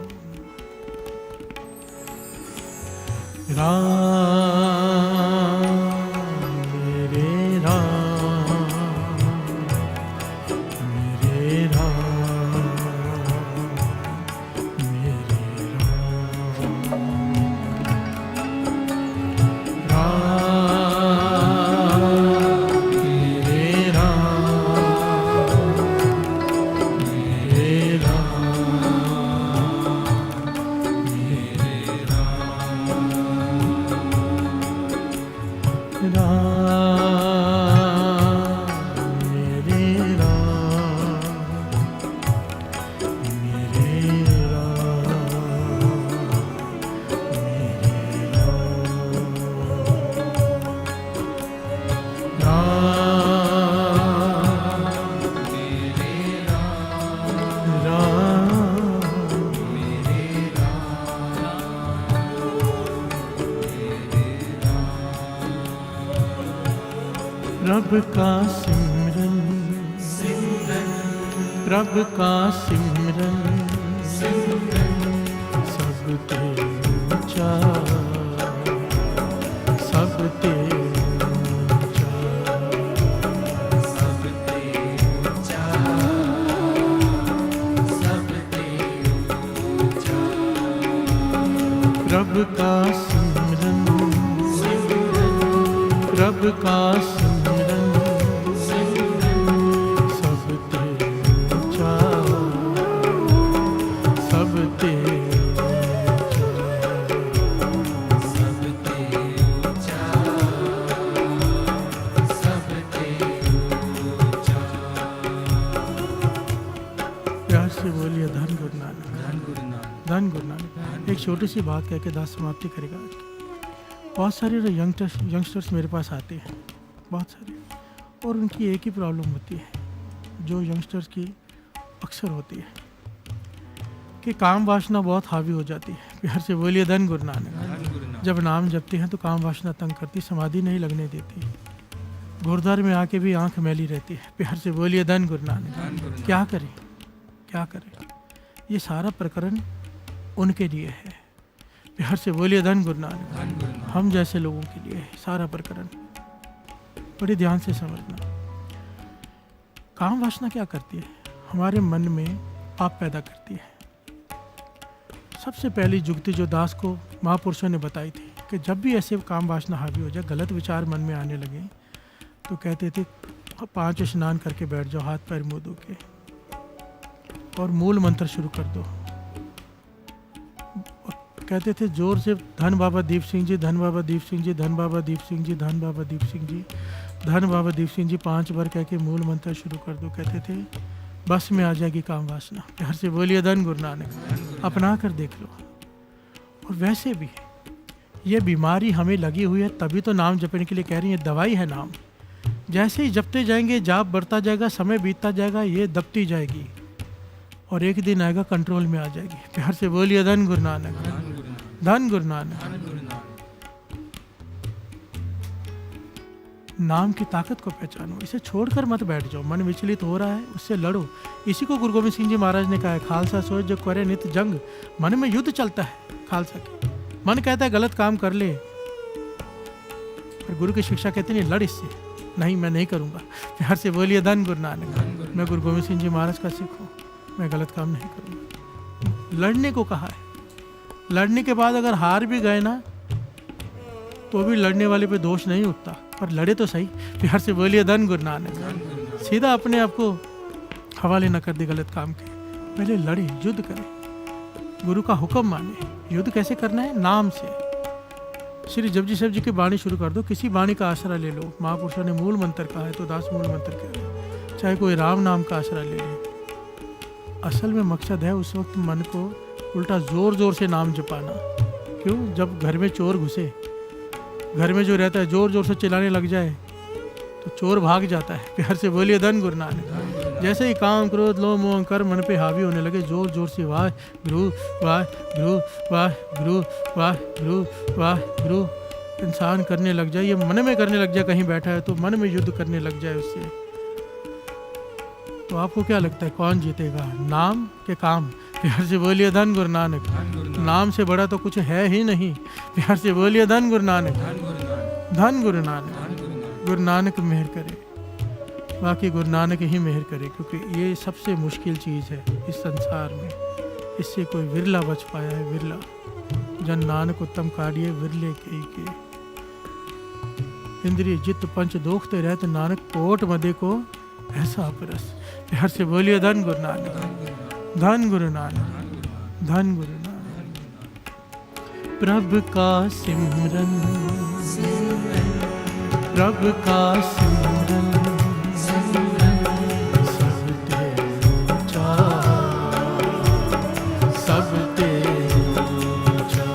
राम मेरे राम, मेरे राम, मेरे प्रभ का सिमरन, प्रभ का सिमरन, सब ते ऊंचा, सब ते ऊंचा, सब ते ऊंचा, सब ते ऊंचा। प्रभ का सिमरन, प्रभ का धन गुरु नानक। एक छोटी सी बात कह के दास समाप्ति करेगा। बहुत सारे यंगस्टर्स मेरे पास आते हैं, बहुत सारे, और उनकी एक ही प्रॉब्लम होती है जो यंगस्टर्स की अक्सर होती है कि काम वासना बहुत हावी हो जाती है। प्यार से बोलिए धन गुरु नानक। जब नाम जपते हैं तो काम वासना तंग करती, समाधि नहीं लगने देती, गुरुद्वारे में आके भी आंख मैली रहती है। प्यार से बोलिए धन गुरु नानक। क्या करें, क्या करें? ये सारा प्रकरण उनके लिए है। प्यार से बोलिए धन गुरु नानक। हम जैसे लोगों के लिए है सारा प्रकरण। बड़े ध्यान से समझना। काम वासना क्या करती है? हमारे मन में आप पैदा करती है। सबसे पहली जुगती जो दास को महापुरुषों ने बताई थी कि जब भी ऐसे काम वासना हावी हो जाए, गलत विचार मन में आने लगे, तो कहते थे 5 स्नान करके बैठ जाओ, हाथ पैर मुंह धो के, और मूल मंत्र शुरू कर दो। कहते थे जोर से, धन बाबा दीप सिंह जी, धन बाबा दीप सिंह जी, धन बाबा दीप सिंह जी, धन बाबा दीप सिंह जी, धन बाबा दीप सिंह जी 5 बार कह के मूल मंत्र शुरू कर दो। कहते थे बस में आ जाएगी काम वासना। प्यार से बोलिए धन गुरु नानक। अपना कर देख लो। और वैसे भी ये बीमारी हमें लगी हुई है, तभी तो नाम जपने के लिए कह रही है, दवाई है नाम। जैसे ही जपते जाएंगे, जाप बढ़ता जाएगा, समय बीतता जाएगा, ये दबती जाएगी और एक दिन आएगा कंट्रोल में आ जाएगी। प्यार से बोलिए धन गुरु नानक, धन गुरु नानक। नाम की ताकत को पहचानो, इसे छोड़कर मत बैठ जाओ। मन विचलित हो रहा है, उससे लड़ो। इसी को गुरु गोविंद सिंह जी महाराज ने कहा है, खालसा सोच जो करे नित जंग। मन में युद्ध चलता है खालसा के। मन कहता है गलत काम कर ले, पर गुरु की शिक्षा कहती नहीं, लड़ इससे। नहीं, मैं नहीं करूँगा। प्यार से बोलिए धन गुरु नानक। मैं गुरु गोविंद सिंह जी महाराज का सिख हूँ, मैं गलत काम नहीं करूँगा। लड़ने को कहा है। लड़ने के बाद अगर हार भी गए ना, तो भी लड़ने वाले पे दोष नहीं उठता, पर लड़े तो सही। प्यार से बोलिए धन गुरु नानक। सीधा अपने आप को हवाले न कर दे गलत काम के, पहले लड़े, युद्ध करें, गुरु का हुक्म माने। युद्ध कैसे करना है? नाम से। श्री जपजी साहब जी की वाणी शुरू कर दो, किसी वाणी का आसरा ले लो। महापुरुषों ने मूल मंत्र कहा है तो दास मूल मंत्र कह रहे हैं। चाहे कोई राम नाम का आसरा ले ले। असल में मकसद है उस वक्त मन को उल्टा जोर जोर से नाम जपाना। क्यों? जब घर में चोर घुसे, घर में जो रहता है जोर जोर से चिल्लाने लग जाए तो चोर भाग जाता है। प्यार से बोलिए धन गुरु नानक। जैसे ही काम, क्रोध, लोभ, मोह, अहंकार मन पे हावी होने लगे, जोर जोर से वाह गुरु, वाह गुरु, वाह गुरु, वाह गुरु, वाह गुरु इंसान करने लग जाए, ये मन में करने लग जाए। कहीं बैठा है तो मन में युद्ध करने लग जाए उससे, तो आपको क्या लगता है कौन जीतेगा, नाम के काम? प्यार से बोलिए धन गुरु नानक। नाम से बड़ा तो कुछ है ही नहीं। प्यार से बोलिए धन गुरु नानक, धन गुरु नानक। गुरु नानक मेहर करे, बाकी गुरु नानक ही मेहर करे, क्योंकि ये सबसे मुश्किल चीज़ है इस संसार में। इससे कोई विरला बच पाया है, विरला। जन नानक उत्तम काढ़िए विरले के। इंद्रिय जित पंच दोखते रहते, नानक कोट मदे को ऐसा परस। प्यार से बोलिए धन गुरु नानक, धन गुरु नानक, धन गुरु नानक। प्रभु का सिमरन, प्रभु का सिमरन, सब ते ऊंचा, सब ते ऊंचा,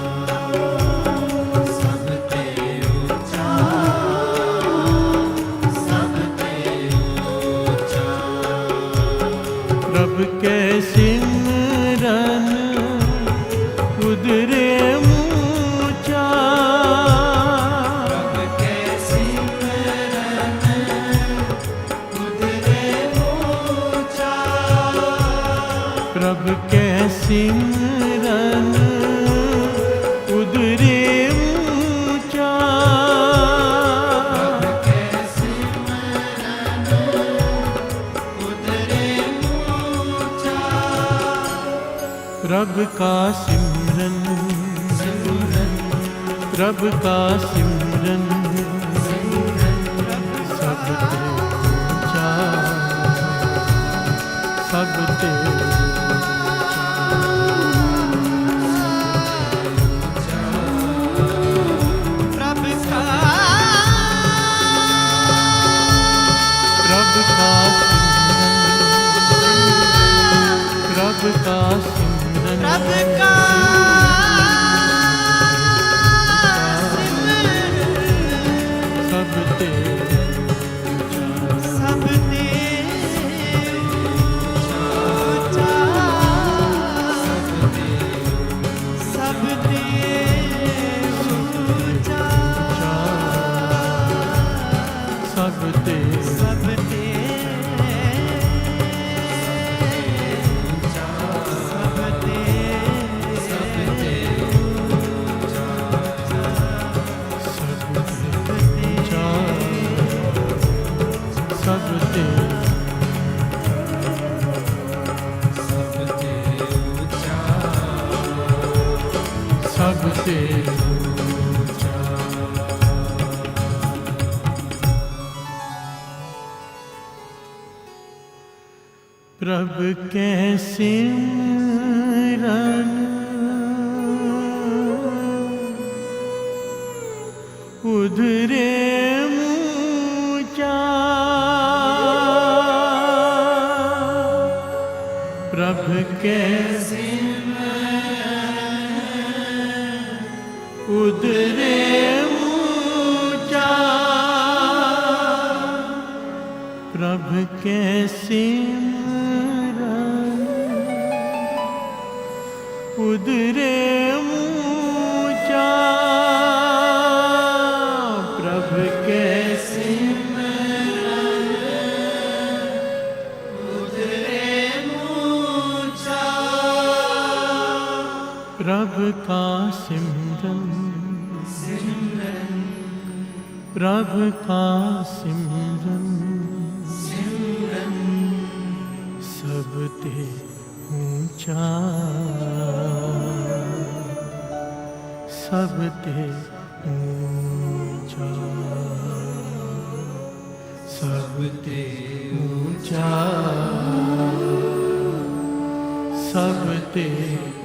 सब ते ऊंचा, सब ते ऊंचा। प्रभु के सिमरन उदरे ऊंचा, प्रभु के सिमरन उदरे ऊंचा, प्रभु के सिमरन उदरे ऊंचा, प्रभु के सिमरन उदरे ऊंचा। प्रभु का सिमरन, प्रभु का सिमरन, सब ते ऊंचा, सब ते प्रभु का सिमरन, प्रभु का सब ते ऊंचा, सब ते ऊंचा, सब ते ऊंचा, सब ते ते ऊंचा। प्रभु के सिमरन उधरे ऊंचा। प्रभु के उधरे ऊंचा। प्रभु के सिमरन उधरे ऊंचा। प्रभु के सिमरन उधरे ऊंचा। प्रभु का सिमरन प्रभु का सिमरन सब ते ऊंचा। सब ते ऊंचा। सब ते ऊंचा। सब ते